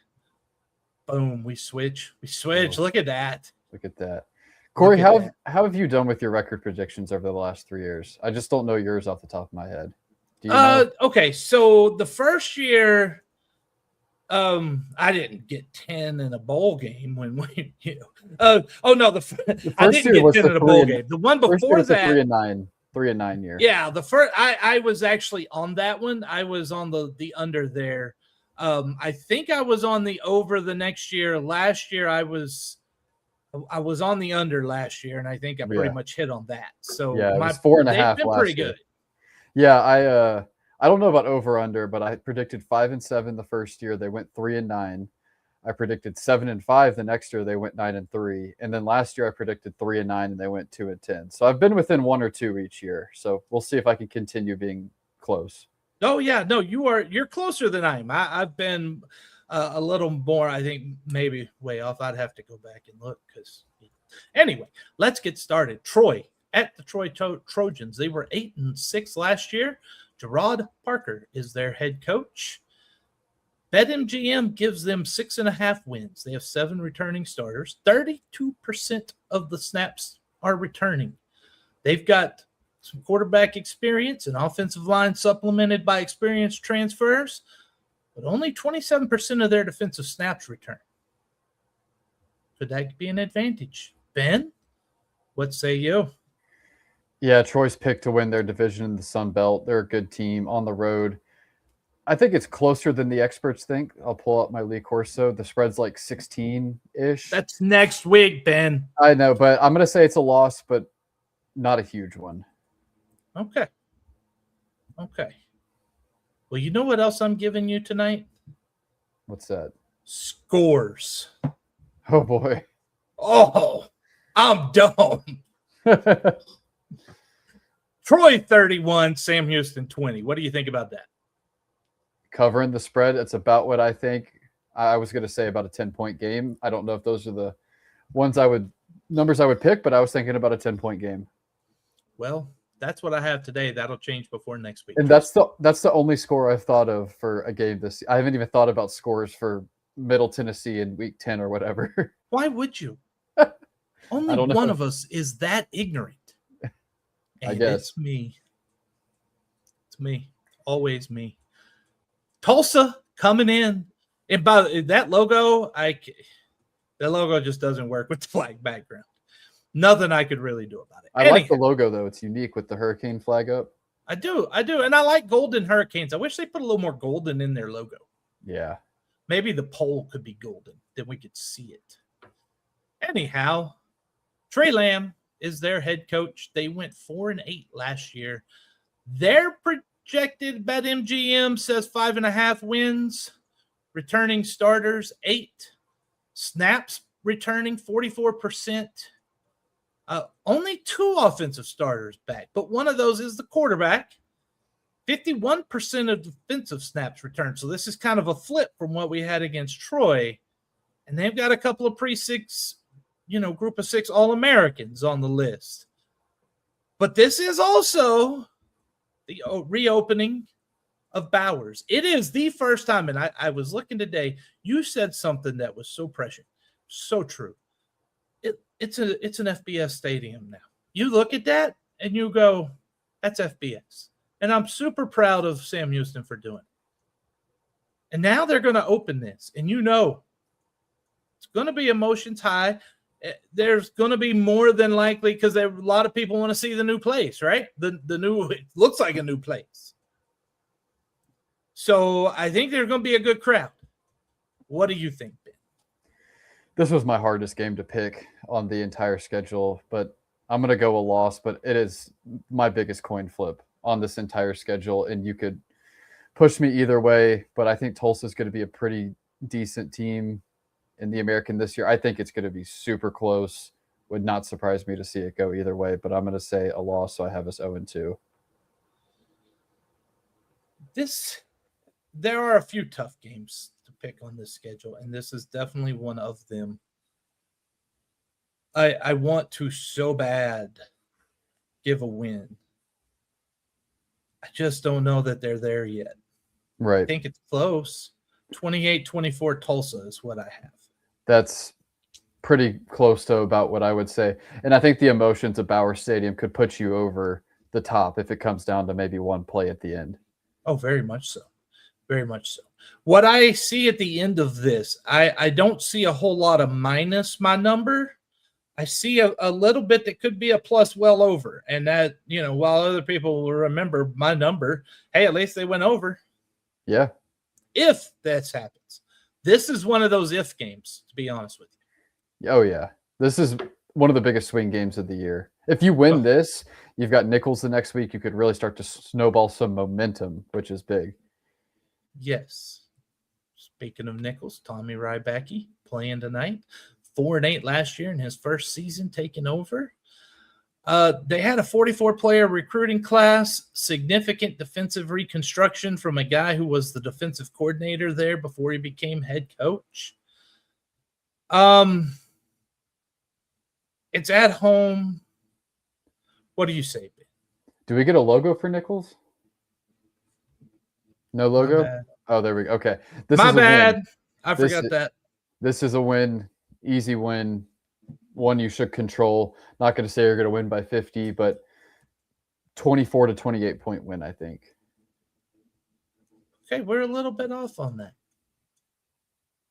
S1: Boom, we switch. Oh. Look at that.
S2: Look at that. Cory, how have you done with your record predictions over the last 3 years? I just don't know yours off the top of my head. Do you know?
S1: Okay, so the first year, I didn't get 10 in a bowl game when we, I didn't get 10 in a bowl game. The one before that,
S2: 3-9 year.
S1: Yeah, the first I was actually on that one. I was on the under there. I think I was on the over the next year. Last year I was on the under last year, and I think I pretty much hit on that. So
S2: yeah, it was 4.5 last
S1: pretty
S2: year.
S1: Good.
S2: Yeah, I don't know about over under, but I predicted 5-7 the first year. They went 3-9. I predicted 7-5 the next year. They went 9-3, and then last year I predicted 3-9, and they went 2-10. So I've been within 1 or 2 each year. So we'll see if I can continue being close.
S1: Oh yeah, no, you're closer than I am. I've been a little more. I think maybe way off. I'd have to go back and look because. Anyway, let's get started. Troy at the Troy Trojans. They were 8-6 last year. Gerard Parker is their head coach. BetMGM gives them 6.5 wins. They have 7 returning starters. 32% of the snaps are returning. They've got some quarterback experience and offensive line supplemented by experienced transfers, but only 27% of their defensive snaps return. Could that be an advantage? Ben, what say you?
S2: Yeah, Troy's picked to win their division in the Sun Belt. They're a good team on the road. I think it's closer than the experts think. I'll pull up my Lee Corso. The spread's like 16-ish.
S1: That's next week, Ben.
S2: I know, but I'm going to say it's a loss, but not a huge one.
S1: Okay. Well, you know what else I'm giving you tonight?
S2: What's that?
S1: Scores.
S2: Oh, boy.
S1: Oh, I'm dumb. Troy 31, Sam Houston 20. What do you think about that?
S2: Covering the spread, it's about what I think. I was going to say about a 10-point game. I don't know if those are the numbers I would pick, but I was thinking about a 10-point game.
S1: Well, That's what I have today. That'll change before next week.
S2: And that's the only score I've thought of for a game this. I haven't even thought about scores for Middle Tennessee in Week 10 or whatever.
S1: Why would you?
S2: I
S1: Only
S2: don't know.
S1: one of us is that ignorant.
S2: I
S1: And
S2: guess.
S1: it's me. It's me. Always me. Tulsa coming in. And by that logo, that logo just doesn't work with the flag background. Nothing I could really do about it.
S2: I like the logo, though. It's unique with the hurricane flag up.
S1: I do. And I like golden hurricanes. I wish they put a little more golden in their logo.
S2: Yeah.
S1: Maybe the pole could be golden. Then we could see it. Anyhow, Trey Lamb is their head coach. They went 4-8 last year. Their projected BetMGM says 5.5 wins. Returning starters, 8. Snaps returning 44%. Only 2 offensive starters back, but one of those is the quarterback. 51% of defensive snaps returned. So this is kind of a flip from what we had against Troy. And they've got a couple of pre-6, group of 6 All-Americans on the list. But this is also the reopening of Bowers. It is the first time, and I was looking today, you said something that was so prescient, so true. It's an FBS stadium now. You look at that and you go, that's FBS. And I'm super proud of Sam Houston for doing it. And now they're going to open this. And it's going to be emotions high. There's going to be more than likely, because a lot of people want to see the new place, right? The new, it looks like a new place. So I think there's going to be a good crowd. What do you think, Ben?
S2: This was my hardest game to pick on the entire schedule, but I'm going to go a loss, but it is my biggest coin flip on this entire schedule, and you could push me either way, but I think Tulsa's going to be a pretty decent team in the American this year. I think it's going to be super close. Would not surprise me to see it go either way, but I'm going to say a loss, so I have us 0-2.
S1: There are a few tough games to pick on this schedule, and this is definitely one of them. I want to so bad give a win. I just don't know that they're there yet.
S2: Right.
S1: I think it's close. 28-24 Tulsa is what I have.
S2: That's pretty close to about what I would say. And I think the emotions of Bauer Stadium could put you over the top if it comes down to maybe one play at the end.
S1: Oh, very much so. Very much so. What I see at the end of this, I don't see a whole lot of minus my number. I see a little bit that could be a plus well over. And that, while other people will remember my number, hey, at least they went over.
S2: Yeah.
S1: If that happens. This is one of those if games, to be honest with you.
S2: Oh, yeah. This is one of the biggest swing games of the year. If you win this, you've got Nichols the next week. You could really start to snowball some momentum, which is big.
S1: Yes. Speaking of Nichols, Tommy Rybacki playing tonight. 4-8 last year in his first season taking over. They had a 44-player recruiting class, significant defensive reconstruction from a guy who was the defensive coordinator there before he became head coach. It's at home. What do you say, Ben?
S2: Do we get a logo for Nichols? No logo? Oh, there we go. Okay.
S1: My bad. I forgot that.
S2: This is a win. Easy win. One you should control. Not going to say you're going to win by 50, but 24 to 28 point win, I think.
S1: Okay, we're a little bit off on that.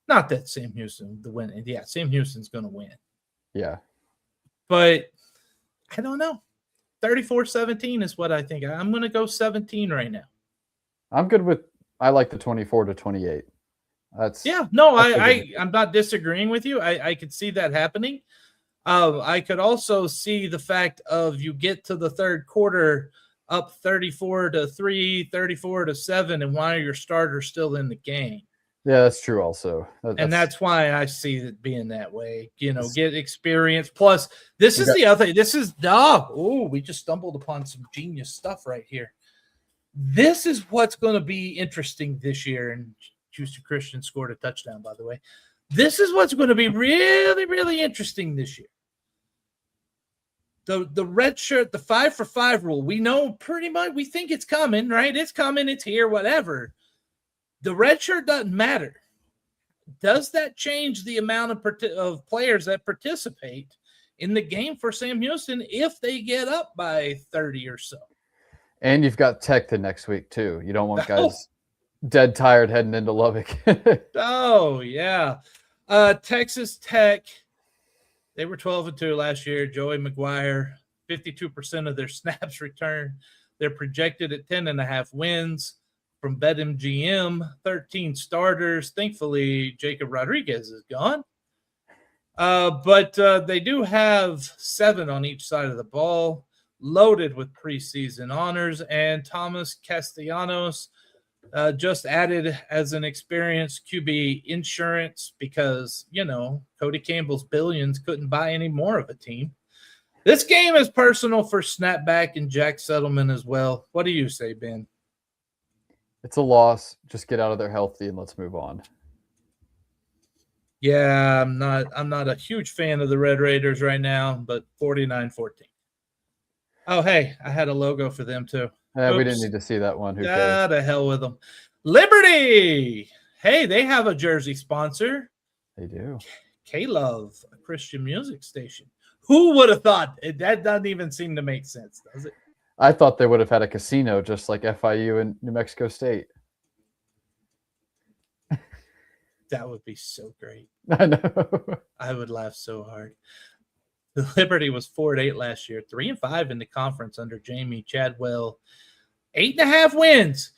S1: Not that Sam Houston the win. Yeah, Sam Houston's going to win.
S2: Yeah.
S1: But I don't know. 34-17 is what I think. I'm going to go 17 right now.
S2: I'm good with I like the 24 to 28.
S1: I'm not disagreeing with you. I could see that happening. I could also see the fact of you get to the third quarter up 34-3, 34-7, and why are your starters still in the game?
S2: Yeah, that's true also.
S1: That's why I see it being that way. Get experience. Plus, this is the other thing. This is we just stumbled upon some genius stuff right here. This is what's going to be interesting this year. And Houston Christian scored a touchdown, by the way. This is what's going to be really, really interesting this year. the red shirt, the 5-for-5 rule. We know pretty much. We think it's coming, right? It's coming. It's here. Whatever. The red shirt doesn't matter. Does that change the amount of players that participate in the game for Sam Houston if they get up by 30 or so?
S2: And you've got Tech the next week too. You don't want guys dead tired heading into Lubbock.
S1: Oh yeah, Texas Tech. They were 12-2 last year. Joey McGuire, 52% of their snaps returned. They're projected at 10.5 wins. From BetMGM, 13 starters. Thankfully, Jacob Rodriguez is gone. But they do have 7 on each side of the ball, loaded with preseason honors. And Thomas Castellanos just added as an experienced QB insurance because, Cody Campbell's billions couldn't buy any more of a team. This game is personal for Snapback and Jack Settleman as well. What do you say, Ben?
S2: It's a loss. Just get out of there healthy and let's move on.
S1: Yeah, I'm not a huge fan of the Red Raiders right now, but 49-14. Oh, hey, I had a logo for them too.
S2: We didn't need to see that one. Who cares?
S1: To hell with them. Liberty. Hey, they have a jersey sponsor.
S2: They do.
S1: K-Love, a Christian music station. Who would have thought? That doesn't even seem to make sense, does it?
S2: I thought they would have had a casino just like FIU and New Mexico State.
S1: That would be so great.
S2: I know.
S1: I would laugh so hard. The Liberty was 4-8 last year, 3-5 in the conference under Jamie Chadwell. 8.5 wins.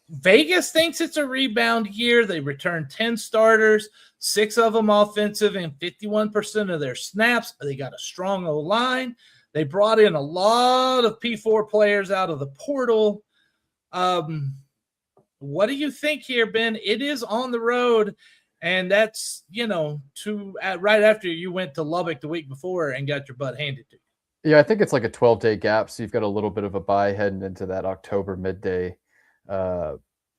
S1: Vegas thinks it's a rebound year. They returned 10 starters, 6 of them offensive, and 51% of their snaps. They got a strong O-line. They brought in a lot of P4 players out of the portal. What do you think here, Ben? It is on the road, and that's, right after you went to Lubbock the week before and got your butt handed to you.
S2: Yeah, I think it's like a 12-day gap, so you've got a little bit of a bye heading into that October midday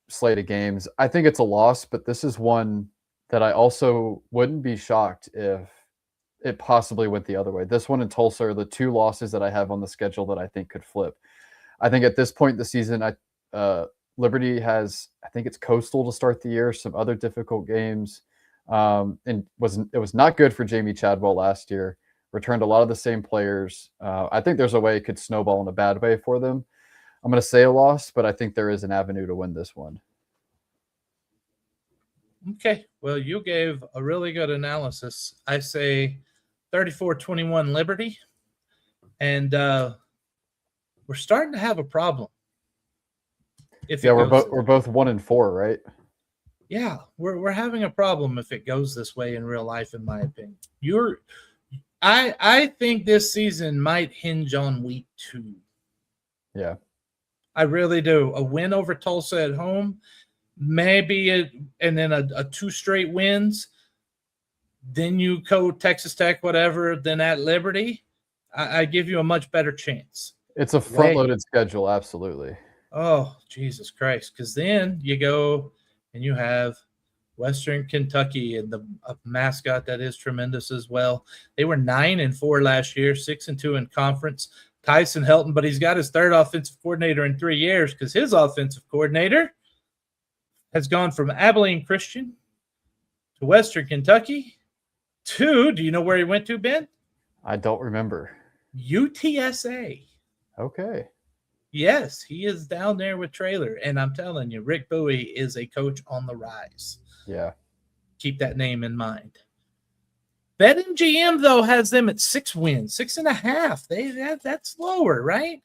S2: slate of games. I think it's a loss, but this is one that I also wouldn't be shocked if it possibly went the other way. This one in Tulsa are the 2 losses that I have on the schedule that I think could flip. I think at this point in the season, Liberty has, I think it's Coastal to start the year, some other difficult games. And it was not good for Jamie Chadwell last year. Returned a lot of the same players. I think there's a way it could snowball in a bad way for them. I'm going to say a loss, but I think there is an avenue to win this one.
S1: Okay. Well, you gave a really good analysis. I say 34-21 Liberty. And we're starting to have a problem.
S2: We're both 1-4, right?
S1: Yeah, we're having a problem if it goes this way in real life, in my opinion. I think this season might hinge on week 2.
S2: Yeah.
S1: I really do. A win over Tulsa at home, maybe and then a 2 straight wins. Then you go Texas Tech, whatever, then at Liberty. I give you a much better chance.
S2: It's a front-loaded schedule, absolutely.
S1: Oh, Jesus Christ. Because then you go and you have Western Kentucky and a mascot that is tremendous as well. They were 9-4 last year, 6-2 in conference. Tyson Helton, but he's got his 3rd offensive coordinator in 3 years because his offensive coordinator has gone from Abilene Christian to Western Kentucky to, do you know where he went to, Ben?
S2: I don't remember.
S1: UTSA.
S2: Okay.
S1: Yes, he is down there with Traylor. And I'm telling you, Rick Bowie is a coach on the rise.
S2: Yeah.
S1: Keep that name in mind. BetMGM, though, has them at 6 wins, 6.5. That's lower, right?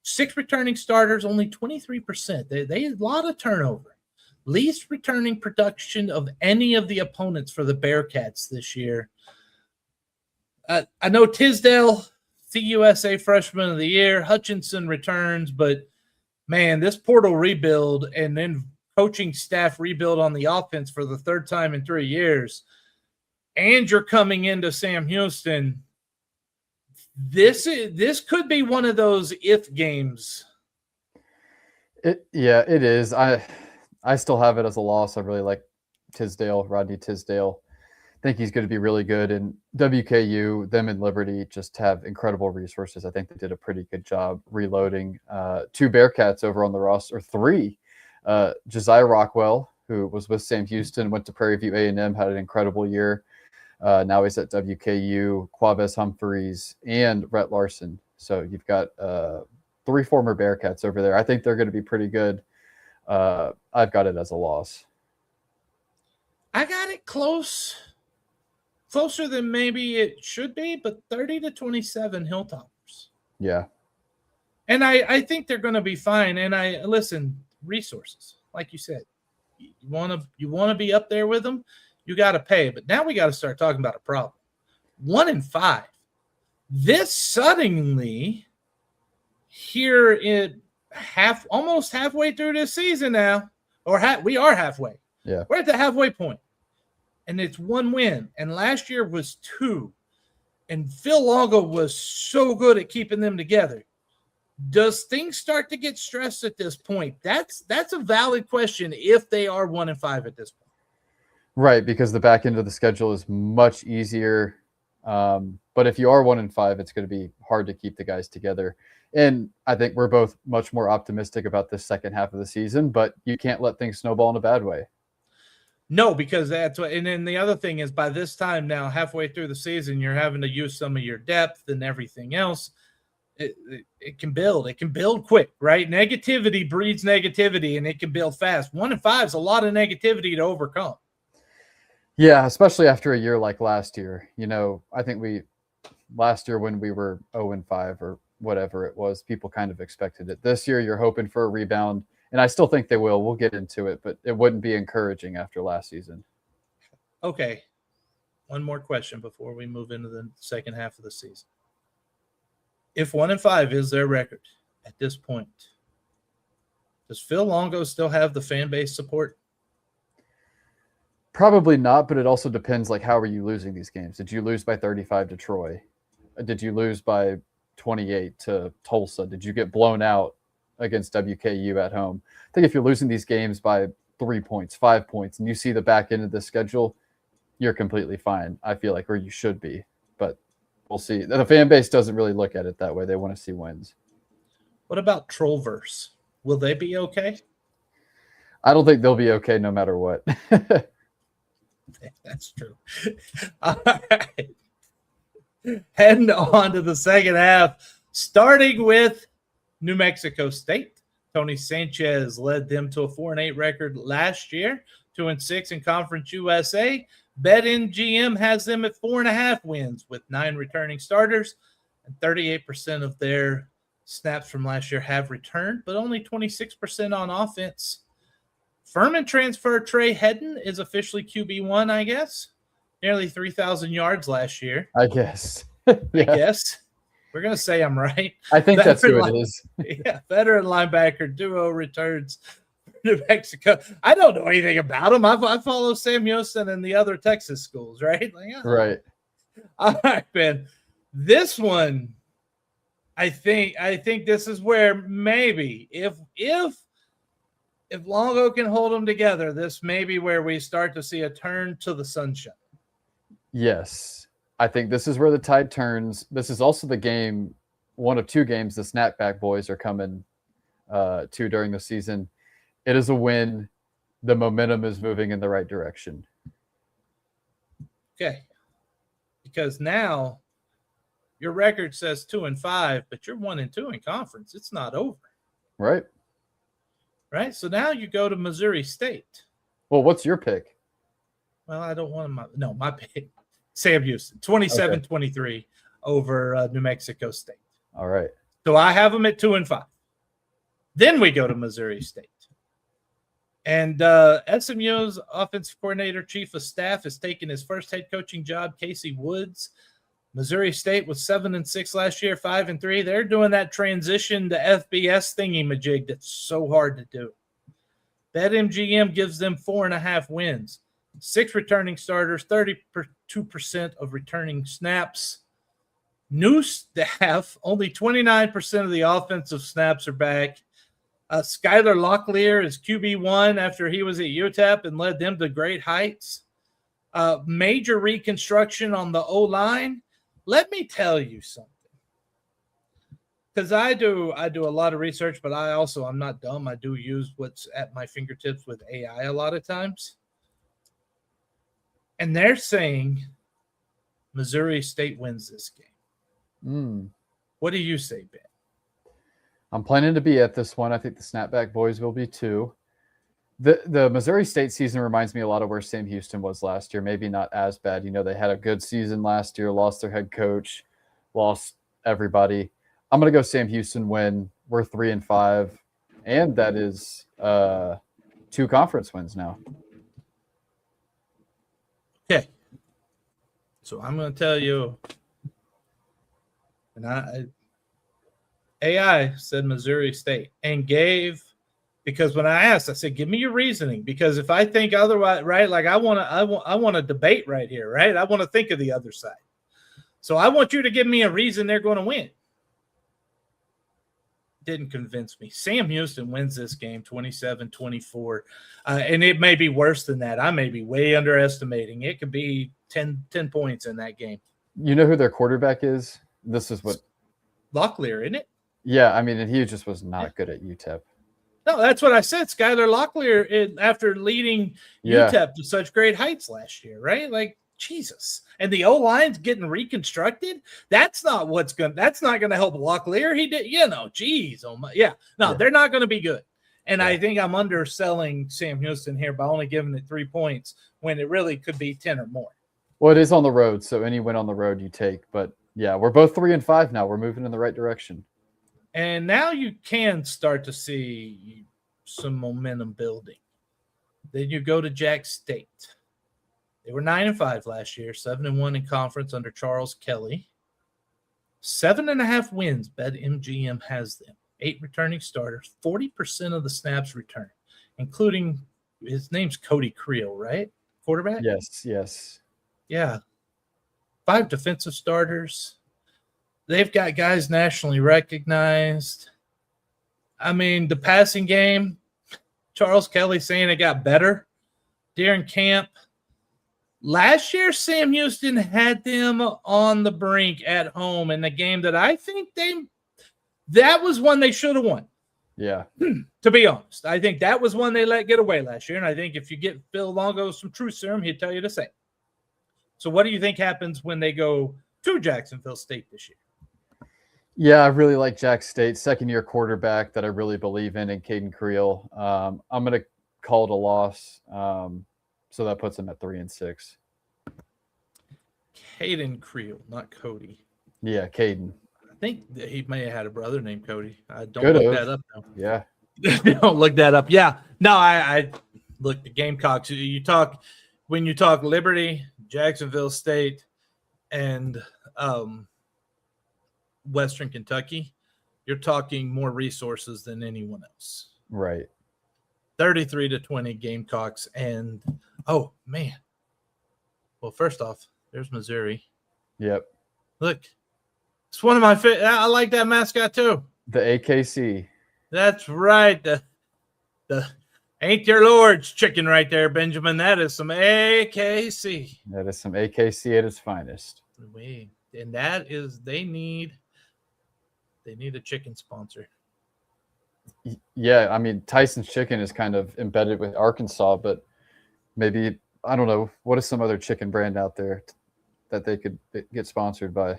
S1: 6 returning starters, only 23%. They had a lot of turnover. Least returning production of any of the opponents for the Bearkats this year. I know Tisdale, CUSA Freshman of the Year. Hutchinson returns, but, man, this portal rebuild and then coaching staff rebuild on the offense for the 3rd time in 3 years, and you're coming into Sam Houston, this could be one of those if games.
S2: It is. I still have it as a loss. I really like Rodney Tisdale. think he's going to be really good. And WKU, them and Liberty just have incredible resources. I think they did a pretty good job reloading 2 Bearkats over on the roster, or 3. Josiah Rockwell, who was with Sam Houston, went to Prairie View A&M, had an incredible year. Now he's at WKU, Quavez Humphreys, and Rhett Larson. So you've got 3 former Bearkats over there. I think they're going to be pretty good. I've got it as a loss.
S1: I got it closer than maybe it should be, but 30-27 Hilltoppers.
S2: Yeah.
S1: And I think they're going to be fine. And listen, resources, like you said, you want to be up there with them, you got to pay. But now we got to start talking about a problem. 1-5. This suddenly here in almost halfway through this season now, or we are halfway.
S2: Yeah,
S1: we're at the halfway point, and it's 1 win. And last year was 2, and Phil Longo was so good at keeping them together. Does things start to get stressed at this point? That's a valid question if they are 1-5 at this point.
S2: Right, because the back end of the schedule is much easier. But if you are 1-5, it's going to be hard to keep the guys together. And I think we're both much more optimistic about this second half of the season, but you can't let things snowball in a bad way.
S1: No, because that's what, and then the other thing is by this time now, halfway through the season, you're having to use some of your depth and everything else. It can build. It can build quick, right? Negativity breeds negativity, and it can build fast. 1-5 is a lot of negativity to overcome.
S2: Yeah, especially after a year like last year. I think last year when we were 0-5 or whatever it was, people kind of expected it. This year, you're hoping for a rebound, and I still think they will. We'll get into it, but it wouldn't be encouraging after last season.
S1: Okay. One more question before we move into the second half of the season. If 1-5 is their record at this point, does Phil Longo still have the fan base support?
S2: Probably not, but it also depends, how are you losing these games? Did you lose by 35 to Troy? Did you lose by 28 to Tulsa? Did you get blown out against WKU at home? I think if you're losing these games by 3 points, 5 points, and you see the back end of the schedule, you're completely fine, I feel like, or you should be. But we'll see. The fan base doesn't really look at it that way. They want to see wins.
S1: What about Trollverse? Will they be okay?
S2: I don't think they'll be okay no matter what.
S1: That's true. All right. Heading on to the second half, starting with New Mexico State. Tony Sanchez led them to a 4-8 record last year, 2-6 in Conference USA. BetMGM has them at 4.5 wins with 9 returning starters, and 38% of their snaps from last year have returned, but only 26% on offense. Furman transfer Trey Hedden is officially QB1, I guess. Nearly 3,000 yards last year.
S2: I guess.
S1: I guess. We're going to say I'm right.
S2: I think that's who it is.
S1: Yeah, veteran linebacker duo returns New Mexico. I don't know anything about him. I follow Sam Houston and the other Texas schools, right?
S2: Right.
S1: All right, Ben. This one, I think this is where maybe if Longo can hold them together, this may be where we start to see a turn to the sunshine.
S2: Yes. I think this is where the tide turns. This is also the game, one of 2 games the Snapback boys are coming to during the season. It is a win. The momentum is moving in the right direction.
S1: Okay. Because now your record says 2-5, but you're 1-2 in conference. It's not over.
S2: Right.
S1: Right. So now you go to Missouri State.
S2: Well, what's your pick?
S1: Well, I don't want my pick. Sam Houston, 27-23 over New Mexico State.
S2: All right.
S1: So I have them at 2-5. Then we go to Missouri State. And SMU's offensive coordinator, chief of staff, has taken his first head coaching job, Casey Woods. Missouri State was 7-6 last year, 5-3. They're doing that transition to FBS thingy-majig that's so hard to do. BetMGM gives them 4.5 wins. 6 returning starters, 32% of returning snaps. New staff, only 29% of the offensive snaps are back. Skylar Locklear is QB1 after he was at UTEP and led them to great heights. major reconstruction on the O-line. Let me tell you something. Because I do a lot of research, but I'm not dumb. I do use what's at my fingertips with AI a lot of times. And they're saying Missouri State wins this game. What do you say, Ben?
S2: I'm planning to be at this one. I think the Snapback boys will be too. The Missouri State season reminds me a lot of where Sam Houston was last year. Maybe not as bad. They had a good season last year, lost their head coach, lost everybody. I'm going to go Sam Houston win. We're 3-5, and that is 2 conference wins now.
S1: Okay. So I'm going to tell you, and AI said Missouri State and because when I asked, I said, give me your reasoning, because if I think otherwise, right, like I want to debate right here, right? I want to think of the other side. So I want you to give me a reason they're going to win. Didn't convince me. Sam Houston wins this game 27-24. And it may be worse than that. I may be way underestimating. It could be 10 points in that game.
S2: You know who their quarterback is? This is what
S1: Locklear, isn't it?
S2: Yeah, I mean, and he just was not good at UTEP.
S1: No, that's what I said. Skylar Locklear, after leading UTEP to such great heights last year, right? Like, Jesus. And the O-line's getting reconstructed. That's not going to help Locklear. He did, geez. Oh my, yeah. No, they're not going to be good. And I think I'm underselling Sam Houston here by only giving it 3 points when it really could be 10 or more.
S2: Well, it is on the road, so any win on the road you take. But yeah, we're both 3-5 now. We're moving in the right direction.
S1: And now you can start to see some momentum building. Then you go to Jack State. They were 9-5 last year, 7-1 in conference under Charles Kelly. 7.5 wins, BetMGM has them. 8 returning starters, 40% of the snaps returned, including his name's Cody Creel, right? Quarterback?
S2: Yes.
S1: Yeah. 5 defensive starters. They've got guys nationally recognized. I mean, the passing game, Charles Kelly saying it got better during camp. Last year, Sam Houston had them on the brink at home in the game that I think that was one they should have won.
S2: Yeah.
S1: To be honest, I think that was one they let get away last year. And I think if you get Phil Longo some truth serum, he'd tell you the same. So what do you think happens when they go to Jacksonville State this year?
S2: Yeah, I really like Jack State, second-year quarterback that I really believe in Caden Creel. I'm going to call it a loss, so that puts him at 3-6.
S1: Caden Creel, not Cody.
S2: Yeah, Caden.
S1: I think that he may have had a brother named Cody. I don't
S2: Could've.
S1: look that up now.
S2: Yeah.
S1: Don't look that up. Yeah. No, I look, the Gamecocks. When you talk Liberty, Jacksonville State, and Western Kentucky, you're talking more resources than anyone else.
S2: Right.
S1: 33-20 Gamecocks. And, oh, man. Well, first off, there's Missouri.
S2: Yep.
S1: Look, it's one of my favorite. I like that mascot too.
S2: The AKC.
S1: That's right. The ain't your Lord's chicken right there, Benjamin. That is some AKC.
S2: That is some AKC at its finest.
S1: And that is, they need a chicken sponsor.
S2: Yeah, I mean, Tyson's Chicken is kind of embedded with Arkansas, but maybe, I don't know, what is some other chicken brand out there that they could get sponsored by?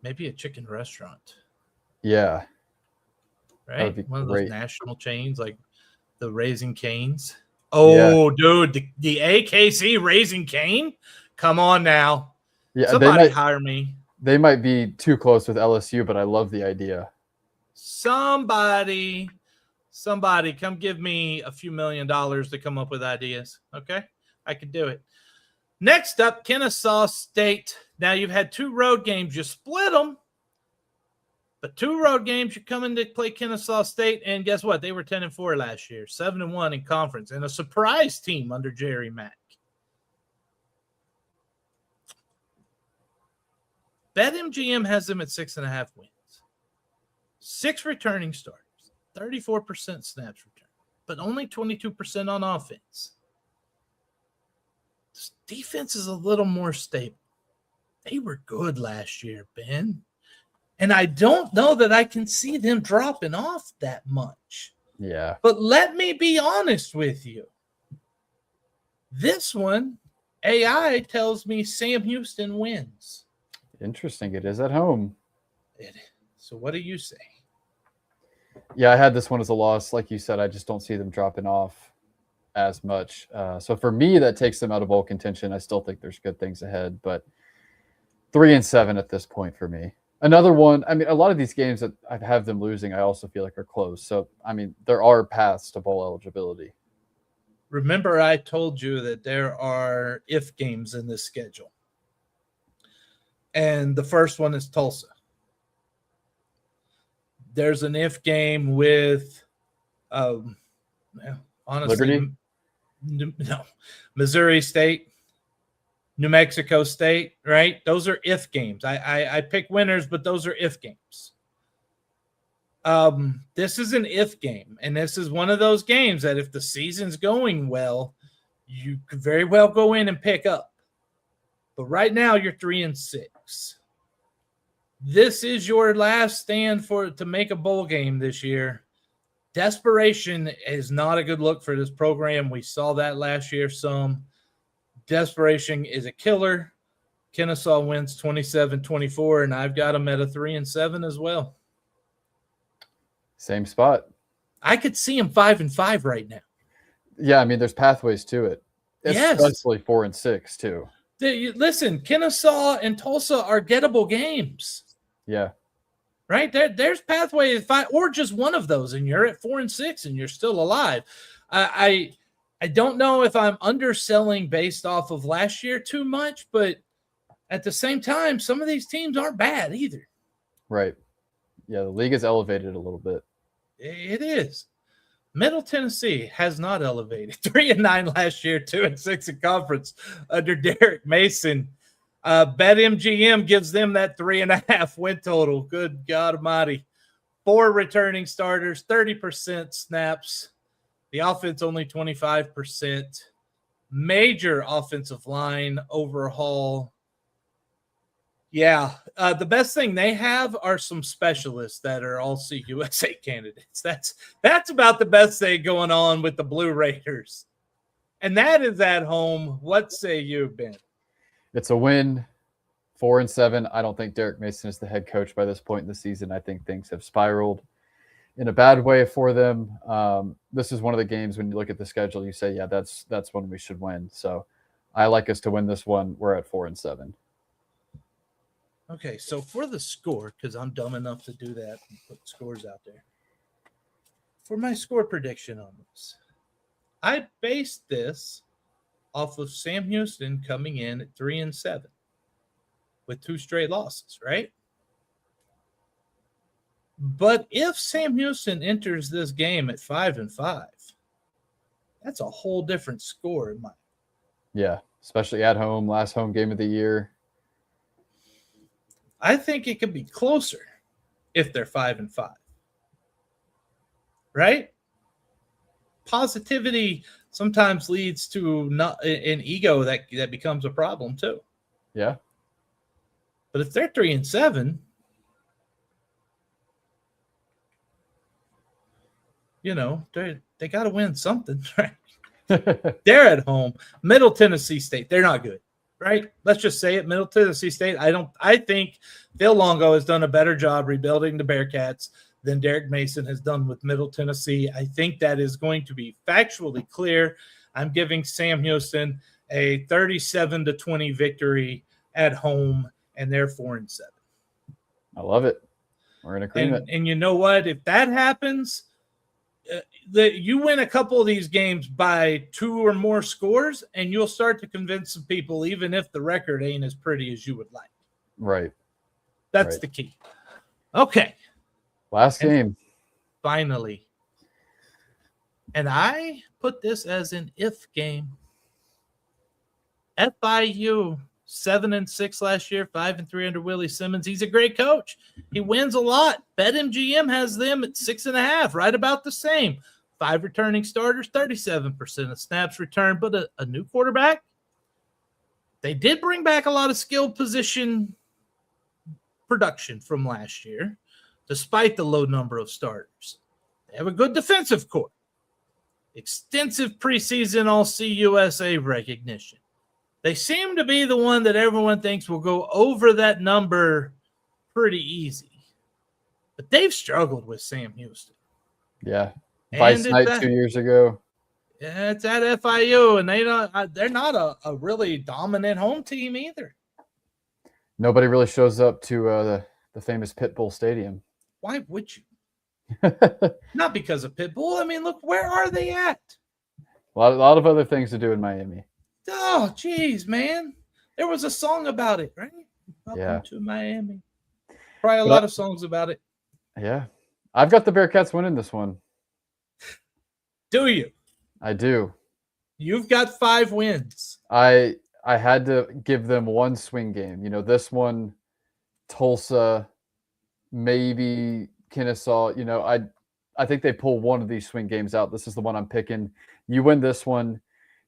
S1: Maybe a chicken restaurant.
S2: Yeah.
S1: Right? One of those national chains like the Raising Cane's. Oh, yeah. Dude, the AKC Raising Cane? Come on now.
S2: Yeah,
S1: somebody hire me.
S2: They might be too close with LSU, but I love the idea.
S1: Somebody come give me a few $1 million to come up with ideas. Okay? I could do it. Next up, Kennesaw State. Now, you've had 2 road games. You split them. But 2 road games, you're coming to play Kennesaw State. And guess what? They were 10-4 last year. 7-1 in conference. And a surprise team under Jerry Mack. BetMGM has them at 6.5 wins. 6 returning starters. 34% snaps returned. But only 22% on offense. defense is a little more stable. They were good last year, Ben. And I don't know that I can see them dropping off that much.
S2: Yeah.
S1: But let me be honest with you. This one, AI tells me Sam Houston wins.
S2: Interesting. It is at home.
S1: So what do you say?
S2: Yeah, I had this one as a loss. Like you said, I just don't see them dropping off as much. So for me, that takes them out of bowl contention. I still think there's good things ahead, but 3-7 at this point for me. Another one, I mean, a lot of these games that I have them losing, I also feel like are close. So, I mean, there are paths to bowl eligibility.
S1: Remember, I told you that there are if games in this schedule. And the first one is Tulsa. There's an if game with, honestly,
S2: Liberty?
S1: No, Missouri State, New Mexico State, right? Those are if games. I pick winners, but those are if games. This is an if game, and this is one of those games that if the season's going well, you could very well go in and pick up. But right now, you're 3-6. This is your last stand to make a bowl game this year. Desperation is not a good look for this program. We saw that last year some. Desperation is a killer. Kennesaw wins 27-24, and I've got them at a 3-7 as well.
S2: Same spot.
S1: I could see them 5-5 right now.
S2: Yeah, I mean, there's pathways to it.
S1: Yes.
S2: Especially 4-6 too.
S1: Listen, Kennesaw and Tulsa are gettable games.
S2: Yeah.
S1: Right? There's pathway to 5, or just one of those, and you're at 4-6 and you're still alive. I don't know if I'm underselling based off of last year too much, but at the same time, some of these teams aren't bad either.
S2: Right. Yeah, the league is elevated a little bit.
S1: It is. Middle Tennessee has not elevated. 3-9 last year, 2-6 in conference under Derek Mason. BetMGM gives them that 3.5 win total. Good God Almighty. 4 returning starters, 30% snaps. The offense only 25%. Major offensive line overhaul. Yeah, the best thing they have are some specialists that are all CUSA candidates. That's about the best thing going on with the Blue Raiders. And that is at home. What say you, Ben? It's
S2: a win, 4-7. I don't think Derek Mason is the head coach by this point in the season. I think things have spiraled in a bad way for them. This is one of the games when you look at the schedule, you say, yeah, that's one we should win. So I like us to win this one. We're at 4-7.
S1: Okay, so for the score, because I'm dumb enough to do that and put scores out there. For my score prediction on this, I based this off of Sam Houston coming in at 3-7 with 2 straight losses, right? But if Sam Houston enters this game at 5-5, that's a whole different score in my.
S2: Yeah, especially at home, last home game of the year.
S1: I think it could be closer if they're 5-5. Right? Positivity sometimes leads to not an ego that becomes a problem too.
S2: Yeah.
S1: But if they're 3-7, you know, they got to win something, right? They're at home. Middle Tennessee State, they're not good. Right? Let's just say it. Middle Tennessee State. I think Phil Longo has done a better job rebuilding the Bearkats than Derek Mason has done with Middle Tennessee. I think that is going to be factually clear. I'm giving Sam Houston a 37-20 victory at home, and they're 4-7.
S2: I love it. We're in agreement.
S1: And you know what? If that happens, you win a couple of these games by 2 or more scores, and you'll start to convince some people, even if the record ain't as pretty as you would like.
S2: Right.
S1: That's the key. Okay.
S2: Last game.
S1: Finally. And I put this as an if game. FIU 7-6 last year, 5-3 under Willie Simmons. He's a great coach. He wins a lot. BetMGM has them at 6.5, right about the same. 5 returning starters, 37% of snaps returned, but a new quarterback. They did bring back a lot of skill position production from last year, despite the low number of starters. They have a good defensive core, extensive preseason All-CUSA recognition. They seem to be the one that everyone thinks will go over that number pretty easy. But they've struggled with Sam Houston.
S2: Yeah. Vice Knight 2 years ago.
S1: Yeah, it's at FIU, and they're not a really dominant home team either.
S2: Nobody really shows up to the famous Pitbull Stadium.
S1: Why would you? Not because of Pitbull. I mean, look, where are they at?
S2: A lot of other things to do in Miami.
S1: Oh, geez, man. There was a song about it, right? Welcome to Miami. Probably a lot of songs about it.
S2: Yeah. I've got the Bearkats winning this one.
S1: Do you?
S2: I do.
S1: You've got 5 wins.
S2: I had to give them one swing game. You know, this one, Tulsa, maybe Kennesaw. You know, I think they pull one of these swing games out. This is the one I'm picking. You win this one,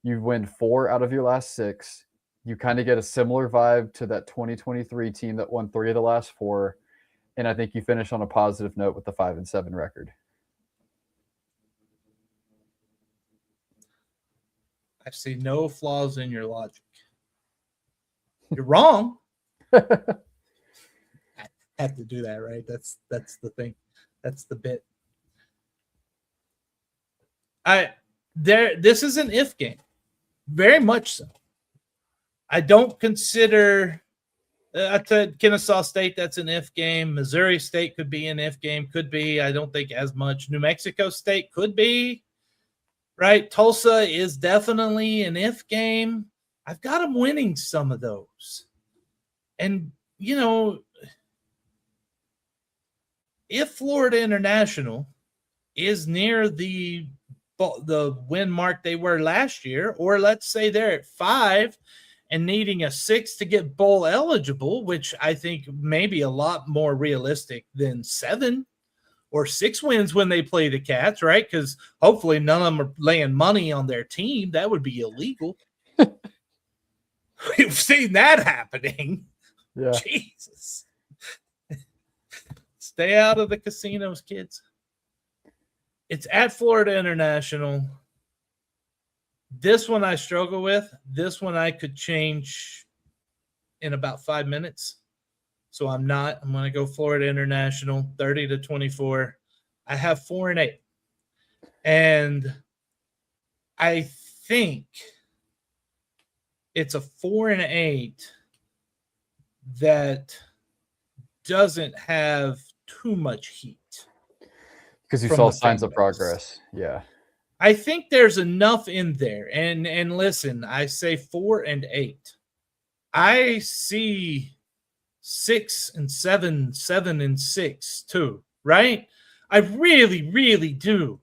S2: you win 4 out of your last 6. You kind of get a similar vibe to that 2023 team that won 3 of the last 4. And I think you finish on a positive note with the 5-7 record.
S1: I see no flaws in your logic. You're wrong. I have to do that, right? That's the thing. That's the bit. This is an if game. Very much so. I don't consider I said Kennesaw State, that's an if game. Missouri State could be an if game. Could be. I don't think as much. New Mexico State could be. Right? Tulsa is definitely an if game. I've got them winning some of those. And, you know, if Florida International is near the win mark they were last year, or let's say they're at 5 and needing a 6 to get bowl eligible, which I think may be a lot more realistic than 7 or 6 wins when they play the Cats, right? Because hopefully none of them are laying money on their team. That would be illegal. We've seen that happening.
S2: Yeah.
S1: Jesus. Stay out of the casinos, kids. It's at Florida International. This one I struggle with. This one I could change in about 5 minutes. So I'm not. I'm going to go Florida International, 30-24. I have 4-8. And I think it's a 4-8 that doesn't have too much heat.
S2: Because you saw signs of progress. Yeah.
S1: I think there's enough in there. And listen, I say 4-8. I see 6-7, 7-6 too, right? I really, really do.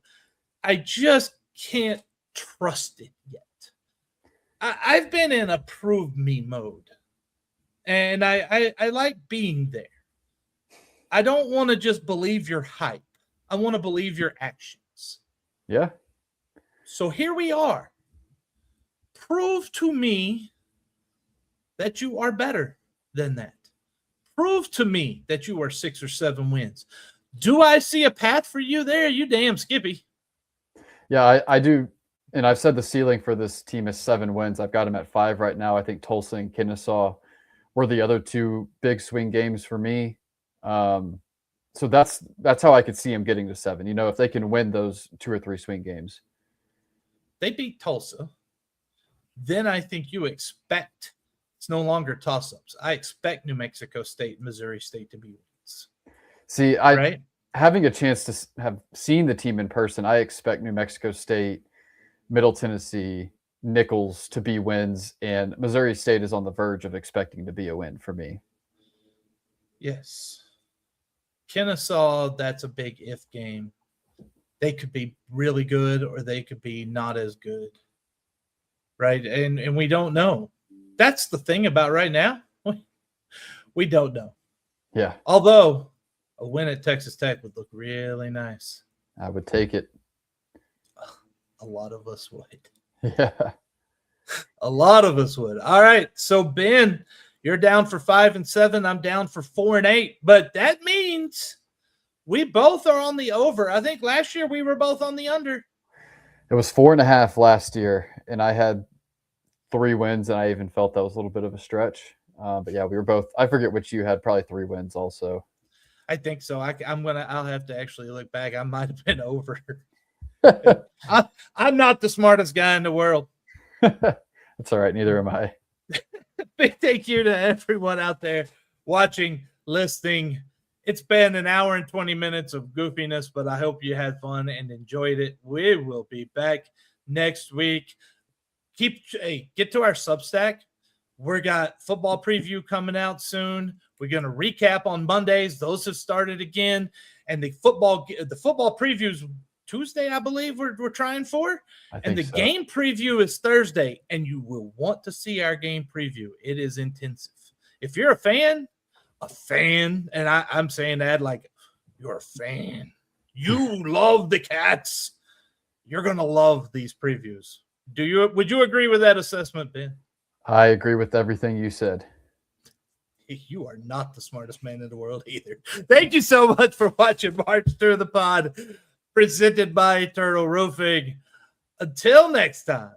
S1: I just can't trust it yet. I've been in a prove me mode. And I like being there. I don't want to just believe your hype. I want to believe your actions.
S2: Yeah.
S1: So here we are. Prove to me that you are better than that. Prove to me that you are 6 or 7 wins. Do I see a path for you there? You damn Skippy.
S2: Yeah, I do. And I've said the ceiling for this team is 7 wins. I've got them at 5 right now. I think Tulsa and Kennesaw were the other 2 big swing games for me. So that's how I could see them getting to 7. You know, if they can win those 2 or 3 swing games.
S1: They beat Tulsa. Then I think you expect it's no longer toss-ups. I expect New Mexico State and Missouri State to be wins.
S2: See, having a chance to have seen the team in person, I expect New Mexico State, Middle Tennessee, Nichols to be wins, and Missouri State is on the verge of expecting to be a win for me.
S1: Yes. Kennesaw, that's a big if game. They could be really good or they could be not as good. Right? And we don't know. That's the thing about right now. We don't know.
S2: Yeah.
S1: Although a win at Texas Tech would look really nice.
S2: I would take it.
S1: A lot of us would.
S2: Yeah.
S1: A lot of us would. All right. So, Ben, you're down for 5-7. I'm down for 4-8. But that means we both are on the over. I think last year we were both on the under.
S2: It was 4.5 last year, and I had 3 wins, and I even felt that was a little bit of a stretch. But yeah, we were both. I forget which you had. Probably 3 wins also.
S1: I think so. I'll have to actually look back. I might have been over. I'm not the smartest guy in the world.
S2: That's all right. Neither am I.
S1: Big thank you to everyone out there watching, listening. It's been an hour and 20 minutes of goofiness, but I hope you had fun and enjoyed it. We will be back next week. Get to our Substack. We got football preview coming out soon. We're going to recap on Mondays. Those have started again. And the football previews Tuesday, I believe we're trying for. And the game preview is Thursday. And you will want to see our game preview. It is intensive. If you're a fan, and I'm saying that like you're a fan. You love the Cats. You're going to love these previews. Would you agree with that assessment, Ben?
S2: I agree with everything you said.
S1: You are not the smartest man in the world either. Thank you so much for watching March Through the Pod, presented by Turtle Roofing. Until next time.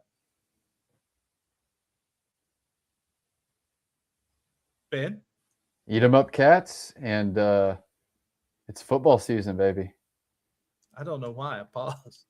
S1: Ben?
S2: Eat 'em up, Cats, and it's football season, baby.
S1: I don't know why I paused.